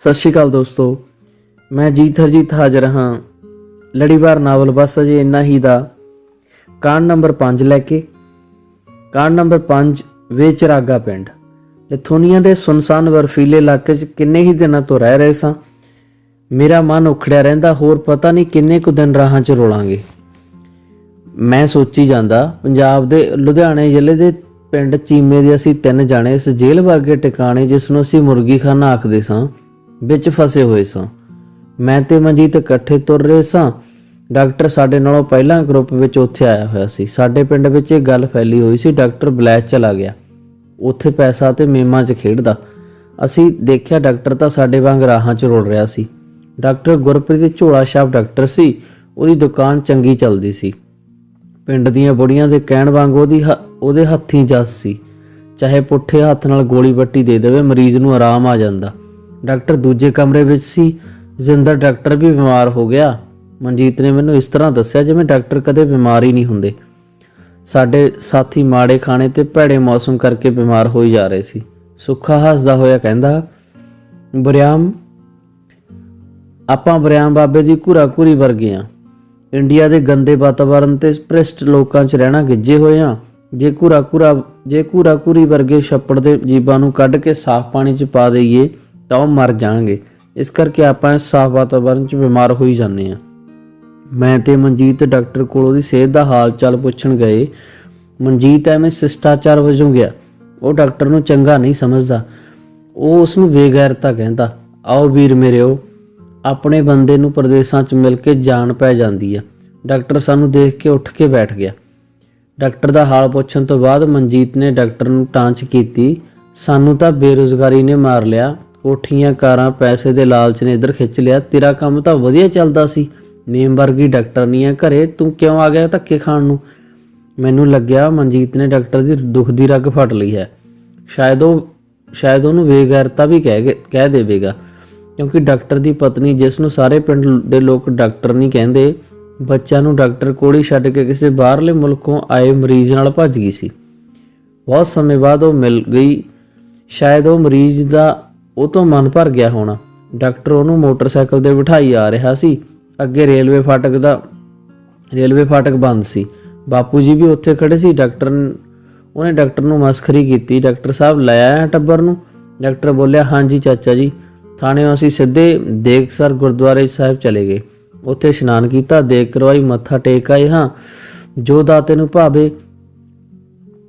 सत श्री अकाल दोस्तों, मैं जीत हरजीत हाजिर हाँ लड़ीवार नावल बस अजे इन्ना ही दा कांड नंबर 5 लैके। कांड नंबर 5 वे चरागा पिंड लिथोनिया के सुनसान बर्फीले इलाके च किन्ने ही दिनों तो रह रहे सां। मेरा मन उखड़िया रहिंदा, होर पता नहीं किन्ने कुछ दिन राहां च रोलांगे। मैं सोची जांदा पंजाब दे लुधियाने जिले दे पिंड चीमे दे असीं 3 जाणे इस जेल वर्गे टिकाणे जिसनूं असीं मुर्गी खाना आखदे सां विच फसे होए सां। मैं ते मनजीत इकट्ठे तुर रहे सां। डॉक्टर साडे नालों पहलां ग्रुप विच उत्थे आया होया सी। साडे पिंड विच इह गल फैली होई सी, डॉक्टर बलैत चला गया, उत्थे पैसा ते मेमां च खेडदा। असीं देखिया डॉक्टर तां साडे वांग राहां च रुल रिहा सी। डॉक्टर गुरप्रीत झोला छाप डॉक्टर सी, ਉਹਦੀ दुकान चंगी चलदी सी। पिंड दीआं बुढ़ियां दे कहण वांग ਉਹਦੇ हत्थीं जस सी, चाहे पुट्ठे हत्थ नाल गोली बट्टी दे देवे मरीज़ नूं आराम आ जांदा। डॉक्टर दूजे कमरे विच सी। जिंदर डॉक्टर भी बीमार हो गया। मनजीत ने मैनूं इस तरह दस्सिया जिवें डॉक्टर कदे बीमार ही नहीं हुंदे। साडे साथी माड़े खाने ते भैड़े मौसम करके बीमार होई जा रहे सी। सुखा हसदा होया कहंदा, बरियाम आपां बरियाम बाबे दी घूरा घूरी वर्गे आ। इंडिया दे गंदे वातावरण ते भ्रिष्ट लोकां च रहना गिज्जे होए आ। जे घूरा घूरी वर्गे छप्पड़ दे जीवां नूं कढ के साफ पानी च पा दईए ਤਾਂ ਉਹ ਮਰ ਜਾਣਗੇ। ਇਸ ਕਰਕੇ ਆਪਾਂ ਇਸ ਸਾਫ ਵਾਤਾਵਰਨ 'ਚ ਬਿਮਾਰ ਹੋਈ ਜਾਂਦੇ ਹਾਂ। ਮੈਂ ਤੇ ਮਨਜੀਤ ਡਾਕਟਰ ਕੋਲ ਉਹਦੀ ਸਿਹਤ ਦਾ ਹਾਲ ਚਾਲ ਪੁੱਛਣ ਗਏ। ਮਨਜੀਤ ਐਵੇਂ ਸਿਸ਼ਟਾਚਾਰ ਵਜੋਂ ਗਿਆ। ਉਹ ਡਾਕਟਰ ਨੂੰ ਚੰਗਾ ਨਹੀਂ ਸਮਝਦਾ, ਉਹ ਉਸ ਨੂੰ ਬੇਗੈਰਤਾ ਕਹਿੰਦਾ। ਆਓ ਵੀਰ ਮੇਰਿਓ, ਆਪਣੇ ਬੰਦੇ ਨੂੰ ਪ੍ਰਦੇਸਾਂ 'ਚ ਮਿਲ ਕੇ ਜਾਨ ਪੈ ਜਾਂਦੀ ਆ। ਡਾਕਟਰ ਸਾਨੂੰ ਦੇਖ ਕੇ ਉੱਠ ਕੇ ਬੈਠ ਗਿਆ। ਡਾਕਟਰ ਦਾ ਹਾਲ ਪੁੱਛਣ ਤੋਂ ਬਾਅਦ ਮਨਜੀਤ ਨੇ ਡਾਕਟਰ ਨੂੰ ਟਾਂਚ ਕੀਤੀ, ਸਾਨੂੰ ਤਾਂ ਬੇਰੁਜ਼ਗਾਰੀ ਨੇ ਮਾਰ ਲਿਆ। ਕੋਠੀਆਂ ਕਾਰਾਂ ਪੈਸੇ ਦੇ ਲਾਲਚ ਨੇ ਇੱਧਰ ਖਿੱਚ ਲਿਆ। ਤੇਰਾ ਕੰਮ ਤਾਂ ਵਧੀਆ ਚੱਲਦਾ ਸੀ, ਮੇਮ ਵਰਗੀ ਡਾਕਟਰ ਨਹੀਂ ਆ ਘਰੇ, ਤੂੰ ਕਿਉਂ ਆ ਗਿਆ ਧੱਕੇ ਖਾਣ ਨੂੰ। ਮੈਨੂੰ ਲੱਗਿਆ ਮਨਜੀਤ ਨੇ ਡਾਕਟਰ ਦੀ ਦੁੱਖ ਦੀ ਰੱਗ ਫੜ ਲਈ ਹੈ। ਸ਼ਾਇਦ ਉਹਨੂੰ ਬੇਗੈਰਤਾ ਵੀ ਕਹਿ ਦੇਵੇਗਾ, ਕਿਉਂਕਿ ਡਾਕਟਰ ਦੀ ਪਤਨੀ, ਜਿਸ ਨੂੰ ਸਾਰੇ ਪਿੰਡ ਦੇ ਲੋਕ ਡਾਕਟਰ ਨਹੀਂ ਕਹਿੰਦੇ, ਬੱਚਿਆਂ ਨੂੰ ਡਾਕਟਰ ਕੋਲ ਹੀ ਛੱਡ ਕੇ ਕਿਸੇ ਬਾਹਰਲੇ ਮੁਲਕੋਂ ਆਏ ਮਰੀਜ਼ ਨਾਲ ਭੱਜ ਗਈ ਸੀ। ਬਹੁਤ ਸਮੇਂ ਬਾਅਦ ਉਹ ਮਿਲ ਗਈ। ਸ਼ਾਇਦ ਉਹ ਮਰੀਜ਼ ਦਾ ਉਹ ਤੋਂ ਮਨ ਭਰ ਗਿਆ ਹੋਣਾ। ਡਾਕਟਰ ਉਹਨੂੰ ਮੋਟਰਸਾਈਕਲ ਤੇ ਬਿਠਾਈ ਆ ਰਿਹਾ ਸੀ। ਅੱਗੇ ਰੇਲਵੇ ਫਾਟਕ ਬੰਦ ਸੀ। ਬਾਪੂ ਜੀ ਵੀ ਉੱਥੇ ਖੜੇ ਸੀ। ਉਹਨੇ ਡਾਕਟਰ ਨੂੰ ਮਸਖਰੀ ਕੀਤੀ, ਡਾਕਟਰ ਸਾਹਿਬ ਲੈ ਆਇਆ ਟੱਬਰ ਨੂੰ। ਡਾਕਟਰ ਬੋਲਿਆ, ਹਾਂਜੀ ਚਾਚਾ ਜੀ। ਥਾਣਿਓਂ ਅਸੀਂ ਸਿੱਧੇ ਦੇਖਸਰ ਗੁਰਦੁਆਰੇ ਸਾਹਿਬ ਚਲੇ ਗਏ। ਉੱਥੇ ਇਸ਼ਨਾਨ ਕੀਤਾ, ਦੇਗ ਕਰਵਾਈ, ਮੱਥਾ ਟੇਕ ਆਏ ਹਾਂ। ਜੋ ਦਾਤੇ ਨੂੰ ਭਾਵੇ।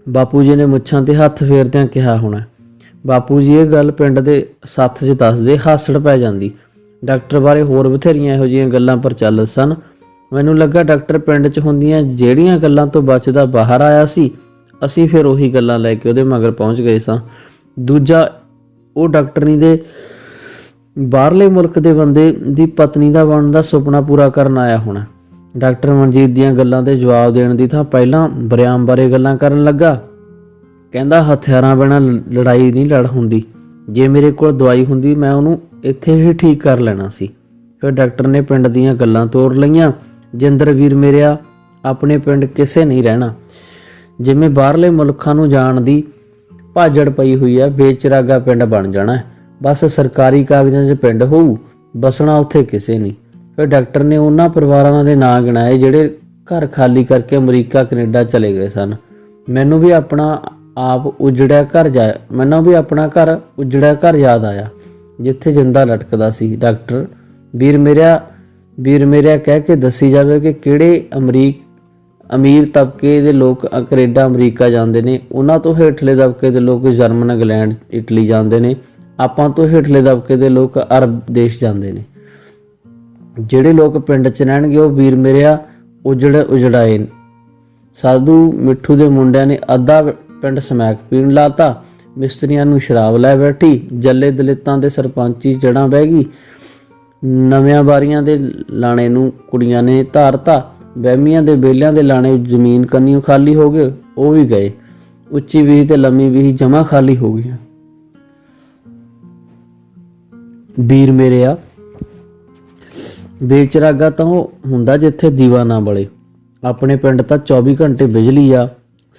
ਬਾਪੂ ਜੀ ਨੇ ਮੁੱਛਾਂ ਤੇ ਹੱਥ ਫੇਰਦਿਆਂ ਕਿਹਾ ਹੋਣਾ। ਬਾਪੂ ਜੀ ਇਹ ਗੱਲ ਪਿੰਡ ਦੇ ਸੱਥ 'ਚ ਦੱਸਦੇ, ਹਾਸੜ ਪੈ ਜਾਂਦੀ। ਡਾਕਟਰ ਬਾਰੇ ਹੋਰ ਬਥੇਰੀਆਂ ਇਹੋ ਜਿਹੀਆਂ ਗੱਲਾਂ ਪ੍ਰਚਲਿਤ ਸਨ। ਮੈਨੂੰ ਲੱਗਾ ਡਾਕਟਰ ਪਿੰਡ 'ਚ ਹੁੰਦੀਆਂ ਜਿਹੜੀਆਂ ਗੱਲਾਂ ਤੋਂ ਬਚਦਾ ਬਾਹਰ ਆਇਆ ਸੀ, ਅਸੀਂ ਫਿਰ ਉਹੀ ਗੱਲਾਂ ਲੈ ਕੇ ਉਹਦੇ ਮਗਰ ਪਹੁੰਚ ਗਏ ਸਾਂ। ਦੂਜਾ, ਉਹ ਡਾਕਟਰਨੀ ਦੇ ਬਾਹਰਲੇ ਮੁਲਕ ਦੇ ਬੰਦੇ ਦੀ ਪਤਨੀ ਦਾ ਬਣਨ ਦਾ ਸੁਪਨਾ ਪੂਰਾ ਕਰਨ ਆਇਆ ਹੋਣਾ। ਡਾਕਟਰ ਮਨਜੀਤ ਦੀਆਂ ਗੱਲਾਂ ਦੇ ਜਵਾਬ ਦੇਣ ਦੀ ਥਾਂ ਪਹਿਲਾਂ ਬਰਿਆਮ ਬਾਰੇ ਗੱਲਾਂ ਕਰਨ ਲੱਗਾ। ਕਹਿੰਦਾ, ਹਥਿਆਰਾਂ ਬਿਨਾਂ ਲੜਾਈ ਨਹੀਂ ਲੜ ਹੁੰਦੀ। ਜੇ ਮੇਰੇ ਕੋਲ ਦਵਾਈ ਹੁੰਦੀ ਮੈਂ ਉਹਨੂੰ ਇੱਥੇ ਹੀ ਠੀਕ ਕਰ ਲੈਣਾ ਸੀ। ਫਿਰ ਡਾਕਟਰ ਨੇ ਪਿੰਡ ਦੀਆਂ ਗੱਲਾਂ ਤੋਰ ਲਈਆਂ। ਜਿੰਦਰ ਵੀਰ ਮੇਰਿਆ, ਆਪਣੇ ਪਿੰਡ ਕਿਸੇ ਨਹੀਂ ਰਹਿਣਾ। ਜਿਵੇਂ ਬਾਹਰਲੇ ਮੁਲਕਾਂ ਨੂੰ ਜਾਣ ਦੀ ਭਾਜੜ ਪਈ ਹੋਈ ਆ, ਬੇਚਰਾਗਾ ਪਿੰਡ ਬਣ ਜਾਣਾ। ਬਸ ਸਰਕਾਰੀ ਕਾਗਜ਼ਾਂ 'ਚ ਪਿੰਡ ਹੋਊ, ਬਸਣਾ ਉੱਥੇ ਕਿਸੇ ਨਹੀਂ। ਫਿਰ ਡਾਕਟਰ ਨੇ ਉਹਨਾਂ ਪਰਿਵਾਰਾਂ ਦੇ ਨਾਂ ਗਿਣਾਏ ਜਿਹੜੇ ਘਰ ਖਾਲੀ ਕਰਕੇ ਅਮਰੀਕਾ ਕੈਨੇਡਾ ਚਲੇ ਗਏ ਸਨ। ਮੈਨੂੰ ਵੀ ਆਪਣਾ ਘਰ ਯਾਦ ਆਇਆ, ਜਿੱਥੇ ਜਿੰਦਾ ਲਟਕਦਾ ਸੀ। ਡਾਕਟਰ ਵੀਰ ਮੇਰਿਆ ਕਹਿ ਕੇ ਦੱਸੀ ਜਾਵੇ ਕਿ ਕਿਹੜੇ ਅਮੀਰ ਤਬਕੇ ਦੇ ਲੋਕ ਕੈਨੇਡਾ ਅਮਰੀਕਾ ਜਾਂਦੇ ਨੇ, ਉਹਨਾਂ ਤੋਂ ਹੇਠਲੇ ਦਬਕੇ ਦੇ ਲੋਕ ਜਰਮਨ, ਇੰਗਲੈਂਡ, ਇਟਲੀ ਜਾਂਦੇ ਨੇ। ਆਪਾਂ ਤੋਂ ਹੇਠਲੇ ਦਬਕੇ ਦੇ ਲੋਕ ਅਰਬ ਦੇਸ਼ ਜਾਂਦੇ ਨੇ। ਜਿਹੜੇ ਲੋਕ ਪਿੰਡ 'ਚ ਰਹਿਣਗੇ ਉਹ ਵੀਰ ਮੇਰਿਆ ਉਜੜਾਏ। ਸਾਧੂ ਮਿੱਠੂ ਦੇ ਮੁੰਡਿਆਂ ਨੇ ਅੱਧਾ ਪਿੰਡ ਸਮੈਕ ਪੀਣ ਲਾਤਾ, ਮਿਸਤਰੀਆਂ ਨੂੰ ਸ਼ਰਾਬ ਲੈ ਬੈਠੀ, ਜੱਲੇ ਦਲਿਤਾਂ ਦੇ ਸਰਪੰਚੀ ਜੜ੍ਹਾਂ ਬਹਿ ਗਈ, ਨਵਿਆਂ ਬਾਰੀਆਂ ਦੇ ਲਾਣੇ ਨੂੰ ਕੁੜੀਆਂ ਨੇ ਧਾਰਤਾ, ਵਹਿਮੀਆਂ ਦੇ ਬੇਲਿਆਂ ਦੇ ਲਾਣੇ ਜ਼ਮੀਨ ਕੰਨੀਓ ਖਾਲੀ ਹੋ ਗਏ, ਉਹ ਵੀ ਗਏ। ਉੱਚੀ ਵੀਹ ਤੇ ਲੰਮੀ ਵੀਹ ਜਮ੍ਹਾਂ ਖਾਲੀ ਹੋ ਗਈਆਂ। ਵੀਰ ਮੇਰਿਆ, ਬੇਚਰਾਗਾ ਤਾਂ ਉਹ ਹੁੰਦਾ ਜਿੱਥੇ ਦੀਵਾ ਨਾ ਬਲੇ। ਆਪਣੇ ਪਿੰਡ ਤਾਂ 24 ਘੰਟੇ ਬਿਜਲੀ ਆ,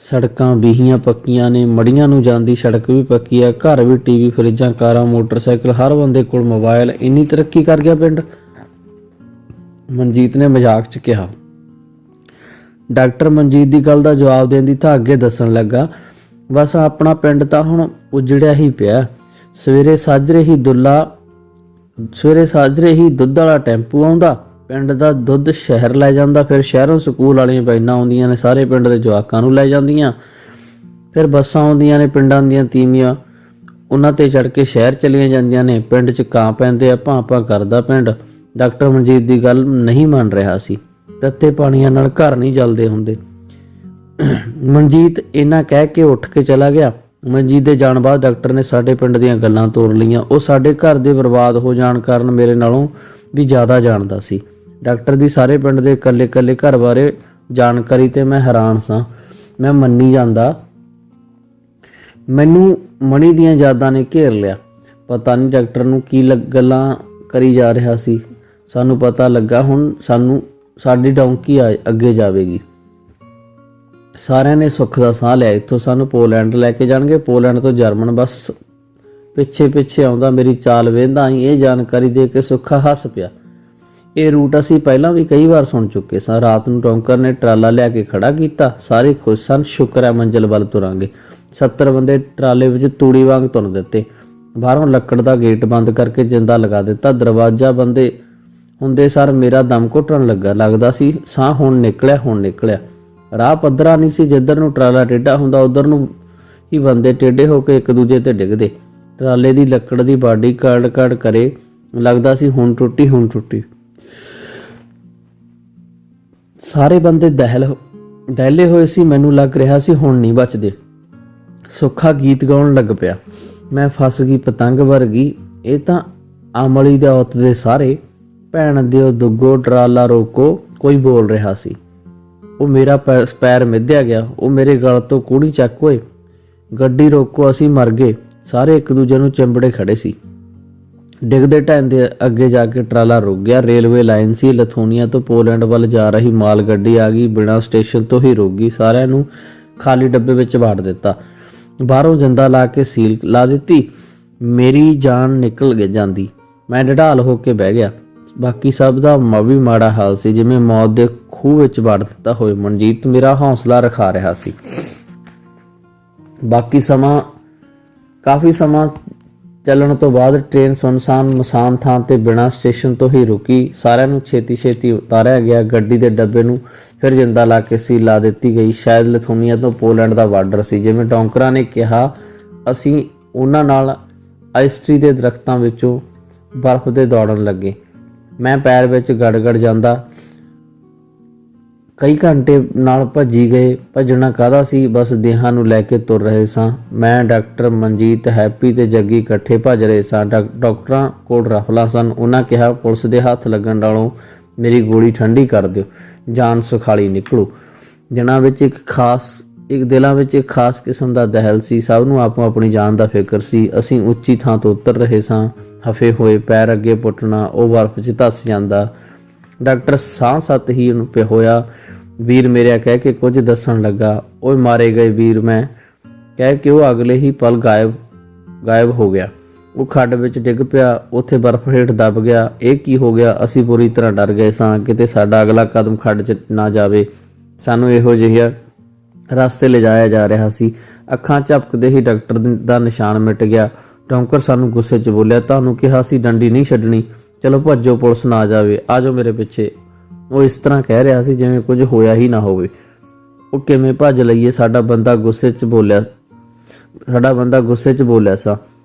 ਸੜਕਾਂ ਬੀਹੀਆਂ ਪੱਕੀਆਂ ਨੇ, ਮੜੀਆਂ ਨੂੰ ਜਾਂਦੀ ਸੜਕ ਵੀ ਪੱਕੀ ਆ, ਘਰ ਵੀ ਟੀਵੀ, ਫਰਿੱਜਾਂ, ਕਾਰਾਂ, ਮੋਟਰਸਾਈਕਲ, ਹਰ ਬੰਦੇ ਕੋਲ ਮੋਬਾਈਲ। ਇੰਨੀ ਤਰੱਕੀ ਕਰ ਗਿਆ ਪਿੰਡ, ਮਨਜੀਤ ਨੇ ਮਜ਼ਾਕ 'ਚ ਕਿਹਾ। ਡਾਕਟਰ ਮਨਜੀਤ ਦੀ ਗੱਲ ਦਾ ਜਵਾਬ ਦੇਣ ਦੀ ਥਾਂ ਅੱਗੇ ਦੱਸਣ ਲੱਗਾ, ਬਸ ਆਪਣਾ ਪਿੰਡ ਤਾਂ ਹੁਣ ਉਜੜਿਆ ਹੀ ਪਿਆ। ਸਵੇਰੇ ਸਾਜਰੇ ਹੀ ਦੁੱਧ ਵਾਲਾ ਟੈਂਪੂ ਆਉਂਦਾ, ਪਿੰਡ ਦਾ ਦੁੱਧ ਸ਼ਹਿਰ ਲੈ ਜਾਂਦਾ, ਫਿਰ ਸ਼ਹਿਰੋਂ ਸਕੂਲ ਵਾਲੀਆਂ ਵੈਨਾਂ ਆਉਂਦੀਆਂ ਨੇ, ਸਾਰੇ ਪਿੰਡ ਦੇ ਜਵਾਕਾਂ ਨੂੰ ਲੈ ਜਾਂਦੀਆਂ, ਫਿਰ ਬੱਸਾਂ ਆਉਂਦੀਆਂ ਨੇ ਪਿੰਡਾਂ ਦੀਆਂ ਤੀਵੀਆਂ, ਉਹਨਾਂ ਤੇ ਚੜ ਕੇ ਸ਼ਹਿਰ ਚਲੀਆਂ ਜਾਂਦੀਆਂ ਨੇ। ਪਿੰਡ 'ਚ ਕਾਂ ਪੈਂਦੇ ਆ, ਭਾਂ ਕਰਦਾ ਪਿੰਡ। ਡਾਕਟਰ ਮਨਜੀਤ ਦੀ ਗੱਲ ਨਹੀਂ ਮੰਨ ਰਿਹਾ ਸੀ। ਤੱਤੇ ਪਾਣੀਆਂ ਨਾਲ ਘਰ ਨਹੀਂ ਜਲਦੇ ਹੁੰਦੇ। ਮਨਜੀਤ ਇਹਨਾਂ ਕਹਿ ਕੇ ਉੱਠ ਕੇ ਚਲਾ ਗਿਆ। ਮਨਜੀਤ ਦੇ ਜਾਣ ਬਾਅਦ ਡਾਕਟਰ ਨੇ ਸਾਡੇ ਪਿੰਡ ਦੀਆਂ ਗੱਲਾਂ ਤੋੜ ਲਈਆਂ। ਉਹ ਸਾਡੇ ਘਰ ਦੇ ਬਰਬਾਦ ਹੋ ਜਾਣ ਕਾਰਨ ਮੇਰੇ ਨਾਲੋਂ ਵੀ ਜ਼ਿਆਦਾ ਜਾਣਦਾ ਸੀ। ਡਾਕਟਰ ਦੀ ਸਾਰੇ ਪਿੰਡ ਦੇ ਇਕੱਲੇ ਘਰ ਬਾਰੇ ਜਾਣਕਾਰੀ ਤੇ ਮੈਂ ਹੈਰਾਨ ਸਾਂ। ਮੈਂ ਮੰਨੀ ਜਾਂਦਾ, ਮੈਨੂੰ ਮਣੀ ਦੀਆਂ ਯਾਦਾਂ ਨੇ ਘੇਰ ਲਿਆ। ਪਤਾ ਨਹੀਂ ਡਾਕਟਰ ਨੂੰ ਕੀ ਗੱਲਾਂ ਕਰੀ ਜਾ ਰਿਹਾ ਸੀ। ਸਾਨੂੰ ਪਤਾ ਲੱਗਾ ਹੁਣ ਸਾਡੀ ਡੌਂਕੀ ਅੱਗੇ ਜਾਵੇਗੀ। ਸਾਰਿਆਂ ਨੇ ਸੁੱਖ ਦਾ ਸਾਹ ਲਿਆ। ਇੱਥੋਂ ਸਾਨੂੰ ਪੋਲੈਂਡ ਲੈ ਕੇ ਜਾਣਗੇ, ਪੋਲੈਂਡ ਤੋਂ ਜਰਮਨ। ਬਸ ਪਿੱਛੇ ਆਉਂਦਾ, ਮੇਰੀ ਚਾਲ ਵੇਂਦਾ ਆਈ। ਇਹ ਜਾਣਕਾਰੀ ਦੇ ਕੇ ਸੁੱਖਾ ਹੱਸ ਪਿਆ। ਇਹ ਰੂਟ ਅਸੀਂ ਪਹਿਲਾਂ ਵੀ ਕਈ ਵਾਰ ਸੁਣ ਚੁੱਕੇ ਸਾਂ। ਰਾਤ ਨੂੰ ਡੌਂਕਰ ਨੇ ਟਰਾਲਾ ਲਿਆ ਕੇ ਖੜਾ ਕੀਤਾ। ਸਾਰੇ ਖੁਸ਼ ਸਨ। ਸ਼ੁਕਰ ਹੈ ਮੰਜ਼ਿਲ ਵੱਲ ਤੁਰਾਂਗੇ। 70 ਬੰਦੇ ਟਰਾਲੇ ਵਿੱਚ ਤੂੜੀ ਵਾਂਗ ਤੁੰਨ ਦਿੱਤੇ। ਬਾਹਰੋਂ ਲੱਕੜ ਦਾ ਗੇਟ ਬੰਦ ਕਰਕੇ ਜਿੰਦਾ ਲਗਾ ਦਿੱਤਾ। ਦਰਵਾਜ਼ਾ ਬੰਦੇ ਹੁੰਦੇ ਸਰ ਮੇਰਾ ਦਮ ਘੁੱਟਣ ਲੱਗਾ। ਲੱਗਦਾ ਸੀ ਸਾਹ ਹੁਣ ਨਿਕਲਿਆ। ਰਾਹ ਪੱਧਰਾ ਨਹੀਂ ਸੀ। ਜਿੱਧਰ ਨੂੰ ਟਰਾਲਾ ਟੇਢਾ ਹੁੰਦਾ ਉਧਰ ਨੂੰ ਹੀ ਬੰਦੇ ਟੇਢੇ ਹੋ ਕੇ ਇੱਕ ਦੂਜੇ ਤੇ ਡਿੱਗਦੇ। ਟਰਾਲੇ ਦੀ ਲੱਕੜ ਦੀ ਬਾਡੀ ਕੜ ਕਰੇ। ਲੱਗਦਾ ਸੀ ਹੁਣ ਟੁੱਟੀ। ਸਾਰੇ ਬੰਦੇ ਦਹਿਲੇ ਹੋਏ ਸੀ। ਮੈਨੂੰ ਲੱਗ ਰਿਹਾ ਸੀ ਹੁਣ ਨਹੀਂ ਬਚਦੇ। ਸੁੱਖਾ ਗੀਤ ਗਾਉਣ ਲੱਗ ਪਿਆ। ਮੈਂ ਫਸ ਗਈ ਪਤੰਗ ਵਰਗੀ। ਇਹ ਤਾਂ ਅਮਲੀ ਦੇ ਔਤ ਦੇ ਸਾਰੇ। ਭੈਣ ਦਿਓ ਦੁੱਗੋ ਟਰਾਲਾ ਰੋਕੋ, ਕੋਈ ਬੋਲ ਰਿਹਾ ਸੀ। ਉਹ ਮੇਰਾ ਪੈਰ ਮਿੱਧਿਆ ਗਿਆ। ਉਹ ਮੇਰੇ ਗਲ ਤੋਂ ਕੂੜੀ ਚੱਕ ਹੋਏ। ਗੱਡੀ ਰੋਕੋ, ਅਸੀਂ ਮਰ ਗਏ। ਸਾਰੇ ਇੱਕ ਦੂਜੇ ਨੂੰ ਚਿੰਬੜੇ ਖੜੇ ਸੀ। ਡਿੱਗਦੇ ਢਹਿੰਦੇ ਅੱਗੇ ਜਾ ਕੇ ਟਰਾਲਾ ਰੁਕ ਗਿਆ। ਰੇਲਵੇ ਲਾਈਨ ਸੀ। ਲਥੂਨੀਆ ਤੋਂ ਪੋਲੈਂਡ ਵੱਲ ਜਾ ਰਹੀ ਮਾਲ ਗੱਡੀ ਆ ਗਈ। ਬਿਨਾਂ ਸਟੇਸ਼ਨ ਤੋਂ ਹੀ ਰੁਕ ਗਈ। ਸਾਰਿਆਂ ਨੂੰ ਖਾਲੀ ਡੱਬੇ ਵਿੱਚ ਵਾੜ ਦਿੱਤਾ। ਬਾਹਰੋਂ ਜਿੰਦਾ ਲਾ ਕੇ ਸੀਲ ਲਾ ਦਿੱਤੀ। ਮੇਰੀ ਜਾਨ ਨਿਕਲ ਜਾਂਦੀ। ਮੈਂ ਢਢਾਲ ਹੋ ਕੇ ਬਹਿ ਗਿਆ। ਬਾਕੀ ਸਭ ਦਾ ਵੀ ਮਾੜਾ ਹਾਲ ਸੀ, ਜਿਵੇਂ ਮੌਤ ਦੇ ਖੂਹ ਵਿੱਚ ਵੜ ਦਿੱਤਾ ਹੋਵੇ। ਮਨਜੀਤ ਮੇਰਾ ਹੌਸਲਾ ਰਖਾ ਰਿਹਾ ਸੀ। ਕਾਫੀ ਸਮਾਂ ਚੱਲਣ ਤੋਂ ਬਾਅਦ ਟ੍ਰੇਨ ਸੁਨਸਾਨ ਮਸਾਨ ਥਾਂ ਤੇ ਬਿਨਾਂ ਸਟੇਸ਼ਨ ਤੋਂ ਹੀ ਰੁਕੀ। ਸਾਰਿਆਂ ਨੂੰ ਛੇਤੀ ਉਤਾਰਿਆ ਗਿਆ। ਗੱਡੀ ਦੇ ਡੱਬੇ ਨੂੰ ਫਿਰ ਜਿੰਦਾ ਲਾ ਕੇ ਸੀਲ ਲਾ ਦਿੱਤੀ ਗਈ। ਸ਼ਾਇਦ ਲਿਥੂਨੀਆ ਤੋਂ ਪੋਲੈਂਡ ਦਾ ਬਾਰਡਰ ਸੀ। ਜਿਵੇਂ ਡੌਂਕਰਾਂ ਨੇ ਕਿਹਾ, ਅਸੀਂ ਉਹਨਾਂ ਨਾਲ ਆਈਸਟਰੀ ਦੇ ਦਰਖਤਾਂ ਵਿੱਚੋਂ ਬਰਫ਼ ਦੇ ਦੌੜਨ ਲੱਗੇ। ਮੈਂ ਪੈਰ ਵਿੱਚ ਗੜ ਜਾਂਦਾ। ਕਈ ਘੰਟੇ ਨਾਲ ਭੱਜੀ ਗਏ। ਭੱਜਣਾ ਕਾਹਦਾ ਸੀ, ਬਸ ਦੇਹਾਂ ਨੂੰ ਲੈ ਕੇ ਤੁਰ ਰਹੇ ਸਾਂ। ਮੈਂ, ਡਾਕਟਰ ਮਨਜੀਤ, ਹੈਪੀ ਤੇ ਜੱਗੀ ਇਕੱਠੇ ਭੱਜ ਰਹੇ ਸਾਂ। ਡਾਕਟਰਾਂ ਕੋਲ ਰਫਲਾਂ ਸਨ। ਉਹਨਾਂ ਕਿਹਾ, ਪੁਲਿਸ ਦੇ ਹੱਥ ਲੱਗਣ ਨਾਲੋਂ ਮੇਰੀ ਗੋਲੀ ਠੰਡੀ ਕਰ ਦਿਓ, ਜਾਨ ਸੁਖਾਲੀ ਨਿਕਲੂ। ਦਿਲਾਂ ਵਿੱਚ ਇੱਕ ਖਾਸ ਕਿਸਮ ਦਾ ਦਹਿਲ ਸੀ। ਸਭ ਨੂੰ ਆਪੋ ਆਪਣੀ ਜਾਨ ਦਾ ਫਿਕਰ ਸੀ। ਅਸੀਂ ਉੱਚੀ ਥਾਂ ਤੋਂ ਉਤਰ ਰਹੇ ਸਾਂ। ਹਫੇ ਹੋਏ ਪੈਰ ਅੱਗੇ ਪੁੱਟਣਾ, ਉਹ ਬਰਫ਼ 'ਚ ਧੱਸ ਜਾਂਦਾ। ਡਾਕਟਰ ਸਾਹ ਸੱਤ ਹੀ ਹੋਇਆ। ਵੀਰ ਮੇਰਿਆ ਕਹਿ ਕੇ ਕੁਝ ਦੱਸਣ ਲੱਗਾ। ਓਏ ਮਾਰੇ ਗਏ ਵੀਰ, ਮੈਂ ਕਹਿ ਕੇ ਉਹ ਅਗਲੇ ਹੀ ਪਲ ਗਾਇਬ ਹੋ ਗਿਆ। ਉਹ ਖੱਡ ਵਿੱਚ ਡਿੱਗ ਪਿਆ। ਉੱਥੇ ਬਰਫ਼ ਹੇਠ ਦਬ ਗਿਆ। ਇਹ ਕੀ ਹੋ ਗਿਆ? ਅਸੀਂ ਪੂਰੀ ਤਰ੍ਹਾਂ ਡਰ ਗਏ ਸਾਂ, ਕਿਤੇ ਸਾਡਾ ਅਗਲਾ ਕਦਮ ਖੱਡ 'ਚ ਨਾ ਜਾਵੇ। ਸਾਨੂੰ ਇਹੋ ਜਿਹਾ ਰਸਤੇ ਲਿਜਾਇਆ ਜਾ ਰਿਹਾ ਸੀ। ਅੱਖਾਂ ਝਪਕਦੇ ਹੀ ਡਾਕਟਰ ਦਾ ਨਿਸ਼ਾਨ ਮਿਟ ਗਿਆ। ਡੌਂਕਰ ਸਾਨੂੰ ਗੁੱਸੇ 'ਚ ਬੋਲਿਆ, ਤੁਹਾਨੂੰ ਕਿਹਾ ਸੀ ਡੰਡੀ ਨਹੀਂ ਛੱਡਣੀ, ਚਲੋ ਭੱਜੋ, ਪੁਲਿਸ ਨਾ ਆ ਜਾਵੇ, ਆ ਜਾਓ ਮੇਰੇ ਪਿੱਛੇ। ਉਹ ਇਸ ਤਰ੍ਹਾਂ ਕਹਿ ਰਿਹਾ ਸੀ ਜਿਵੇਂ ਕੁਝ ਹੋਇਆ ਹੀ ਨਾ ਹੋਵੇ। ਉਹ ਕਿਵੇਂ ਭੱਜ ਲਈਏ? ਸਾਡਾ ਬੰਦਾ ਗੁੱਸੇ 'ਚ ਬੋਲਿਆ ਸਾਂ।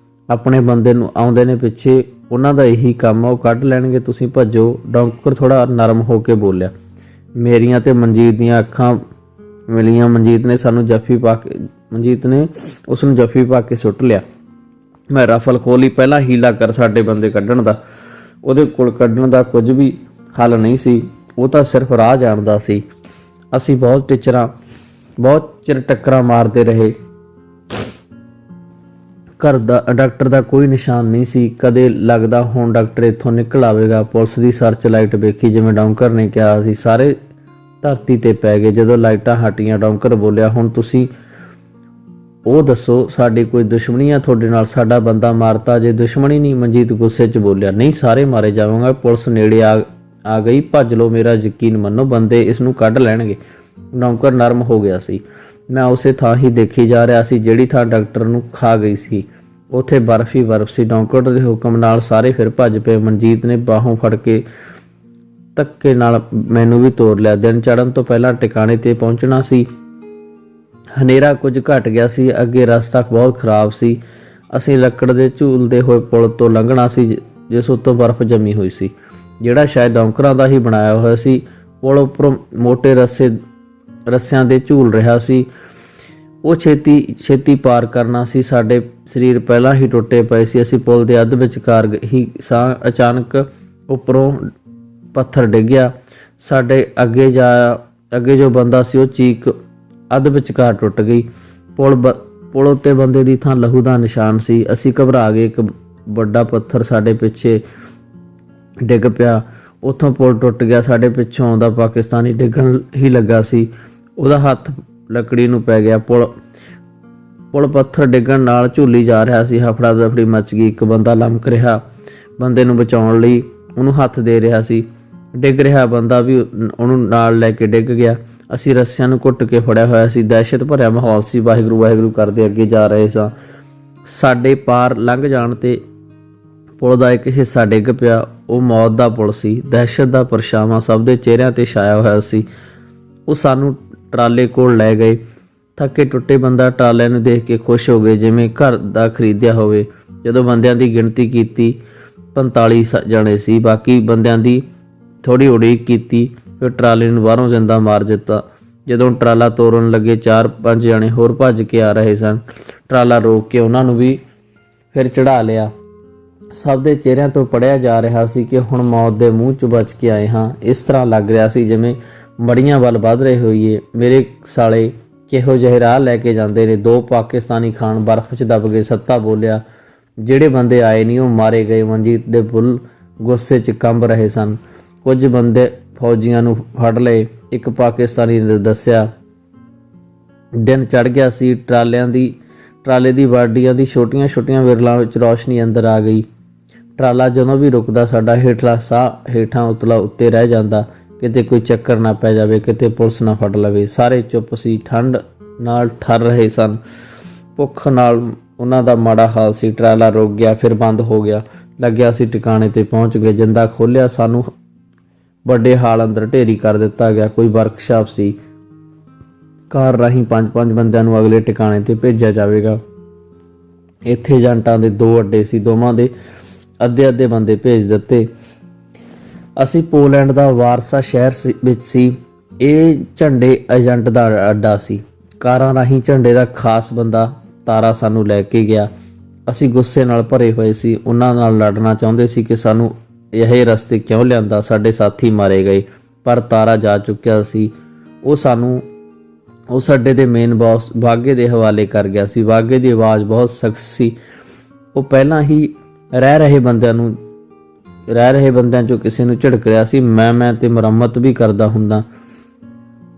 ਆਪਣੇ ਬੰਦੇ ਨੂੰ ਆਉਂਦੇ ਨੇ ਪਿੱਛੇ, ਉਹਨਾਂ ਦਾ ਇਹੀ ਕੰਮ ਆ, ਉਹ ਕੱਢ ਲੈਣਗੇ, ਤੁਸੀਂ ਭੱਜੋ। ਡੌਂਕਰ ਥੋੜਾ ਨਰਮ ਹੋ ਕੇ ਬੋਲਿਆ। ਮੇਰੀਆਂ ਤੇ ਮਨਜੀਤ ਦੀਆਂ ਅੱਖਾਂ ਮਿਲੀਆਂ। ਮਨਜੀਤ ਨੇ ਉਸ ਨੂੰ ਜੱਫੀ ਪਾ ਕੇ ਸੁੱਟ ਲਿਆ। ਮੈਂ ਰਫਲ ਖੋਲੀ। ਪਹਿਲਾਂ ਹੀਲਾ ਕਰ ਸਾਡੇ ਬੰਦੇ ਕੱਢਣ ਦਾ। ਉਹਦੇ ਕੋਲ ਕੱਢਣ ਦਾ ਕੁਝ ਵੀ ਹੱਲ ਨਹੀਂ ਸੀ। ਉਹ ਤਾਂ ਸਿਰਫ ਰਾਹ ਜਾਣਦਾ ਸੀ। ਅਸੀਂ ਬਹੁਤ ਚਿਰ ਟੱਕਰਾਂ ਮਾਰਦੇ ਰਹੇ। ਘਰ ਦਾ ਡਾਕਟਰ ਦਾ ਕੋਈ ਨਿਸ਼ਾਨ ਨਹੀਂ ਸੀ। ਕਦੇ ਲੱਗਦਾ ਹੁਣ ਡਾਕਟਰ ਇੱਥੋਂ ਨਿਕਲ ਆਵੇਗਾ। ਪੁਲਿਸ ਦੀ ਸਰਚ ਲਾਈਟ ਵੇਖੀ, ਜਿਵੇਂ ਡੌਂਕਰ ਨੇ ਕਿਹਾ ਸੀ। ਸਾਰੇ ਧਰਤੀ ਤੇ ਪੈ ਗਏ। ਜਦੋਂ ਲਾਈਟਾਂ ਹਟੀਆਂ ਡੌਂਕਰ ਬੋਲਿਆ, ਹੁਣ ਤੁਸੀਂ ਉਹ ਦੱਸੋ, ਸਾਡੀ ਕੋਈ ਦੁਸ਼ਮਣੀ ਆ ਤੁਹਾਡੇ ਨਾਲ? ਸਾਡਾ ਬੰਦਾ ਮਾਰਤਾ। ਜੇ ਦੁਸ਼ਮਣੀ ਨਹੀਂ, ਮਨਜੀਤ ਗੁੱਸੇ 'ਚ ਬੋਲਿਆ, ਨਹੀਂ ਸਾਰੇ ਮਾਰੇ ਜਾਵਾਂਗਾ। ਪੁਲਿਸ ਨੇੜੇ ਆ ਗਈ। ਭੱਜ ਲਓ, ਮੇਰਾ ਯਕੀਨ ਮੰਨੋ, ਬੰਦੇ ਇਸ ਨੂੰ ਕੱਢ ਲੈਣਗੇ। ਡੌਂਕਰ ਨਰਮ ਹੋ ਗਿਆ ਸੀ। ਮੈਂ ਉਸੇ ਥਾਂ ਹੀ ਦੇਖੀ ਜਾ ਰਿਹਾ ਸੀ ਜਿਹੜੀ ਥਾਂ ਡਾਕਟਰ ਨੂੰ ਖਾ ਗਈ ਸੀ। ਉੱਥੇ ਬਰਫ਼ ਹੀ ਬਰਫ਼ ਸੀ। ਡੌਂਕਰ ਦੇ ਹੁਕਮ ਨਾਲ ਸਾਰੇ ਫਿਰ ਭੱਜ ਪਏ। ਮਨਜੀਤ ਨੇ ਬਾਹੋਂ ਫੜ ਕੇ ਧੱਕੇ ਨਾਲ ਮੈਨੂੰ ਵੀ ਤੋਰ ਲਿਆ। ਦਿਨ ਚੜ੍ਹਨ ਤੋਂ ਪਹਿਲਾਂ ਟਿਕਾਣੇ ਤੇ ਪਹੁੰਚਣਾ ਸੀ। ਹਨੇਰਾ ਕੁਝ ਘਟ ਗਿਆ ਸੀ। ਅੱਗੇ ਰਸਤਾ ਬਹੁਤ ਖਰਾਬ ਸੀ। ਅਸੀਂ ਲੱਕੜ ਦੇ ਝੂਲਦੇ ਹੋਏ ਪੁਲ ਤੋਂ ਲੰਘਣਾ ਸੀ ਜਿਸ ਉੱਤੋਂ ਬਰਫ਼ ਜੰਮੀ ਹੋਈ ਸੀ, ਜਿਹੜਾ ਸ਼ਾਇਦ ਡੌਂਕਰਾਂ ਦਾ ਹੀ ਬਣਾਇਆ ਹੋਇਆ ਸੀ। ਪੁਲ ਉੱਪਰੋਂ ਮੋਟੇ ਰੱਸਿਆਂ ਦੇ ਝੂਲ ਰਿਹਾ ਸੀ। ਉਹ ਛੇਤੀ ਪਾਰ ਕਰਨਾ ਸੀ। ਸਾਡੇ ਸਰੀਰ ਪਹਿਲਾਂ ਹੀ ਟੁੱਟੇ ਪਏ ਸੀ। ਅਸੀਂ ਪੁਲ ਦੇ ਅੱਧ ਵਿਚਕਾਰ ਹੀ ਸਾਂ। ਅਚਾਨਕ ਉੱਪਰੋਂ ਪੱਥਰ ਡਿੱਗਿਆ। ਸਾਡੇ ਅੱਗੇ ਜੋ ਬੰਦਾ ਸੀ ਉਹ ਚੀਕ ਅੱਧ ਵਿਚਕਾਰ ਟੁੱਟ ਗਈ। ਪੁਲ ਉੱਤੇ ਬੰਦੇ ਦੀ ਥਾਂ ਲਹੂ ਦਾ ਨਿਸ਼ਾਨ ਸੀ। ਅਸੀਂ ਘਬਰਾ ਗਏ। ਇੱਕ ਵੱਡਾ ਪੱਥਰ ਸਾਡੇ ਪਿੱਛੇ ਡਿੱਗ ਪਿਆ। ਉੱਥੋਂ ਪੁਲ ਟੁੱਟ ਗਿਆ। ਸਾਡੇ ਪਿੱਛੋਂ ਆਉਂਦਾ ਪਾਕਿਸਤਾਨੀ ਡਿੱਗਣ ਹੀ ਲੱਗਾ ਸੀ। ਉਹਦਾ ਹੱਥ ਲੱਕੜੀ ਨੂੰ ਪੈ ਗਿਆ। ਪੁਲ ਪੱਥਰ ਡਿੱਗਣ ਨਾਲ ਝੂਲੀ ਜਾ ਰਿਹਾ ਸੀ। ਹਫੜਾ ਦਫੜੀ ਮਚ ਗਈ। ਇੱਕ ਬੰਦਾ ਲਮਕ ਰਿਹਾ, ਬੰਦੇ ਨੂੰ ਬਚਾਉਣ ਲਈ ਉਹਨੂੰ ਹੱਥ ਦੇ ਰਿਹਾ ਸੀ। ਡਿੱਗ ਰਿਹਾ ਬੰਦਾ ਵੀ ਉਹਨੂੰ ਨਾਲ ਲੈ ਕੇ ਡਿੱਗ ਗਿਆ। ਅਸੀਂ ਰੱਸਿਆਂ ਨੂੰ ਘੁੱਟ ਕੇ ਫੜਿਆ ਹੋਇਆ ਸੀ। ਦਹਿਸ਼ਤ ਭਰਿਆ ਮਾਹੌਲ ਸੀ। ਵਾਹਿਗੁਰੂ ਵਾਹਿਗੁਰੂ ਕਰਦੇ ਅੱਗੇ ਜਾ ਰਹੇ ਸਾਂ। ਸਾਡੇ ਪਾਰ ਲੰਘ ਜਾਣ ਤੇ ਪੁਲ ਦਾ ਇੱਕ ਹਿੱਸਾ ਡਿੱਗ ਪਿਆ। ਉਹ ਮੌਤ ਦਾ ਪੁਲ ਸੀ। ਦਹਿਸ਼ਤ ਦਾ ਪਰਛਾਵਾਂ ਸਭ ਦੇ ਚਿਹਰਿਆਂ ਤੇ ਛਾਇਆ ਹੋਇਆ ਸੀ। ਉਹ ਸਾਨੂੰ ਟਰਾਲੇ ਕੋਲ ਲੈ ਗਏ। ਥੱਕੇ ਟੁੱਟੇ ਬੰਦਾ ਟਰਾਲੇ ਨੂੰ ਦੇਖ ਕੇ ਖੁਸ਼ ਹੋ ਗਏ, ਜਿਵੇਂ ਘਰ ਦਾ ਖਰੀਦਿਆ ਹੋਵੇ। ਜਦੋਂ ਬੰਦਿਆਂ ਦੀ ਗਿਣਤੀ ਕੀਤੀ, 45 ਜਣੇ ਸੀ। ਬਾਕੀ ਬੰਦਿਆਂ ਦੀ ਥੋੜ੍ਹੀ ਉਡੀਕ ਕੀਤੀ, ਫਿਰ ਟਰਾਲੇ ਨੂੰ ਬਾਹਰੋਂ ਜ਼ਿੰਦਾ ਮਾਰ ਦਿੱਤਾ। ਜਦੋਂ ਟਰਾਲਾ ਤੋੜਨ ਲੱਗੇ, 4-5 ਜਣੇ ਹੋਰ ਭੱਜ ਕੇ ਆ ਰਹੇ ਸਨ। ਟਰਾਲਾ ਰੋਕ ਕੇ ਉਹਨਾਂ ਨੂੰ ਵੀ ਫਿਰ ਚੜ੍ਹਾ ਲਿਆ। ਸਭ ਦੇ ਚਿਹਰਿਆਂ ਤੋਂ ਪੜ੍ਹਿਆ ਜਾ ਰਿਹਾ ਸੀ ਕਿ ਹੁਣ ਮੌਤ ਦੇ ਮੂੰਹ 'ਚ ਬਚ ਕੇ ਆਏ ਹਾਂ। ਇਸ ਤਰ੍ਹਾਂ ਲੱਗ ਰਿਹਾ ਸੀ ਜਿਵੇਂ ਮੜੀਆਂ ਵੱਲ ਵੱਧ ਰਹੇ ਹੋਈਏ। ਮੇਰੇ ਸਾਲੇ ਕਿਹੋ ਜਿਹੇ ਰਾਹ ਲੈ ਕੇ ਜਾਂਦੇ ਨੇ। 2 ਪਾਕਿਸਤਾਨੀ ਖਾਨ ਬਰਫ਼ 'ਚ ਦਬ ਗਏ। ਸੱਤਾ ਬੋਲਿਆ, ਜਿਹੜੇ ਬੰਦੇ ਆਏ ਨਹੀਂ ਉਹ ਮਾਰੇ ਗਏ। ਮਨਜੀਤ ਦੇ ਬੁੱਲ ਗੁੱਸੇ 'ਚ ਕੰਬ ਰਹੇ ਸਨ। ਕੁਝ ਬੰਦੇ ਫੌਜੀਆਂ ਨੂੰ ਫੜ ਲਏ। ਇੱਕ ਪਾਕਿਸਤਾਨੀ ਨੇ ਦੱਸਿਆ, ਦਿਨ ਚੜ੍ਹ ਗਿਆ ਸੀ। ਟਰਾਲੇ ਦੀ ਬਾਡੀਆਂ ਦੀ ਛੋਟੀਆਂ ਵਿਰਲਾਂ ਵਿੱਚ ਰੌਸ਼ਨੀ ਅੰਦਰ ਆ ਗਈ। ਟਰਾਲਾ ਜਦੋਂ ਵੀ ਰੁਕਦਾ, ਸਾਡਾ ਹੇਠਲਾ ਸਾਹ ਹੇਠਾਂ ਉਤਲਾ ਉੱਤੇ ਰਹਿ ਜਾਂਦਾ। ਕਿਤੇ ਕੋਈ ਚੱਕਰ ਨਾ ਪੈ ਜਾਵੇ, ਕਿਤੇ ਪੁਲਿਸ ਨਾ ਫੜ ਲਵੇ। ਸਾਰੇ ਚੁੱਪ ਸੀ। ਠੰਡ ਨਾਲ ਠਰ ਰਹੇ ਸਨ। ਭੁੱਖ ਨਾਲ ਉਹਨਾਂ ਦਾ ਮਾੜਾ ਹਾਲ ਸੀ। ਟਰਾਲਾ ਰੁਕ ਗਿਆ, ਫਿਰ ਬੰਦ ਹੋ ਗਿਆ। ਲੱਗਿਆ ਸੀ ਟਿਕਾਣੇ ਤੇ ਪਹੁੰਚ ਗਏ। ਜਿੰਦਾ ਖੋਲ੍ਹਿਆ, ਸਾਨੂੰ ਵੱਡੇ ਹਾਲ ਅੰਦਰ ਢੇਰੀ ਕਰ ਦਿੱਤਾ ਗਿਆ। ਕੋਈ ਵਰਕਸ਼ਾਪ ਸੀ। ਕਾਰ ਰਾਹੀਂ 5-5 ਬੰਦਿਆਂ ਨੂੰ ਅਗਲੇ ਟਿਕਾਣੇ ਤੇ ਭੇਜਿਆ ਜਾਵੇਗਾ। ਇੱਥੇ ਏਜੰਟਾਂ ਦੇ 2 ਅੱਡੇ ਸੀ। ਦੋਵਾਂ ਦੇ ਅੱਧੇ ਬੰਦੇ ਭੇਜ ਦਿੱਤੇ। ਅਸੀਂ ਪੋਲੈਂਡ ਦਾ ਵਾਰਸਾ ਸ਼ਹਿਰ ਵਿੱਚ ਸੀ। ਇਹ ਝੰਡੇ ਏਜੰਟ ਦਾ ਅੱਡਾ ਸੀ। ਕਾਰਾਂ ਰਾਹੀਂ ਝੰਡੇ ਦਾ ਖਾਸ ਬੰਦਾ ਤਾਰਾ ਸਾਨੂੰ ਲੈ ਕੇ ਗਿਆ। ਅਸੀਂ ਗੁੱਸੇ ਨਾਲ ਭਰੇ ਹੋਏ ਸੀ। ਉਹਨਾਂ ਨਾਲ ਲੜਨਾ ਚਾਹੁੰਦੇ ਸੀ ਕਿ ਸਾਨੂੰ ਇਹ ਰਸਤੇ ਕਿਉਂ ਲਿਆਂਦਾ। ਸਾਡੇ ਸਾਥੀ ਮਾਰੇ ਗਏ, ਪਰ ਤਾਰਾ ਜਾ ਚੁੱਕਿਆ ਸੀ। ਉਹ ਸਾਨੂੰ ਉਸ ਅੱਡੇ ਦੇ ਮੇਨ ਬੌਸ ਵਾਘੇ ਦੇ ਹਵਾਲੇ ਕਰ ਗਿਆ ਸੀ। ਵਾਘੇ ਦੀ ਆਵਾਜ਼ ਬਹੁਤ ਸਖਤ ਸੀ। ਉਹ ਪਹਿਲਾਂ ਹੀ ਰਹਿ ਰਹੇ ਬੰਦਿਆਂ ਚੋਂ ਕਿਸੇ ਨੂੰ ਝਿੜਕ ਰਿਹਾ ਸੀ। ਮੈਂ ਤੇ ਮੁਰੰਮਤ ਵੀ ਕਰਦਾ ਹੁੰਦਾ।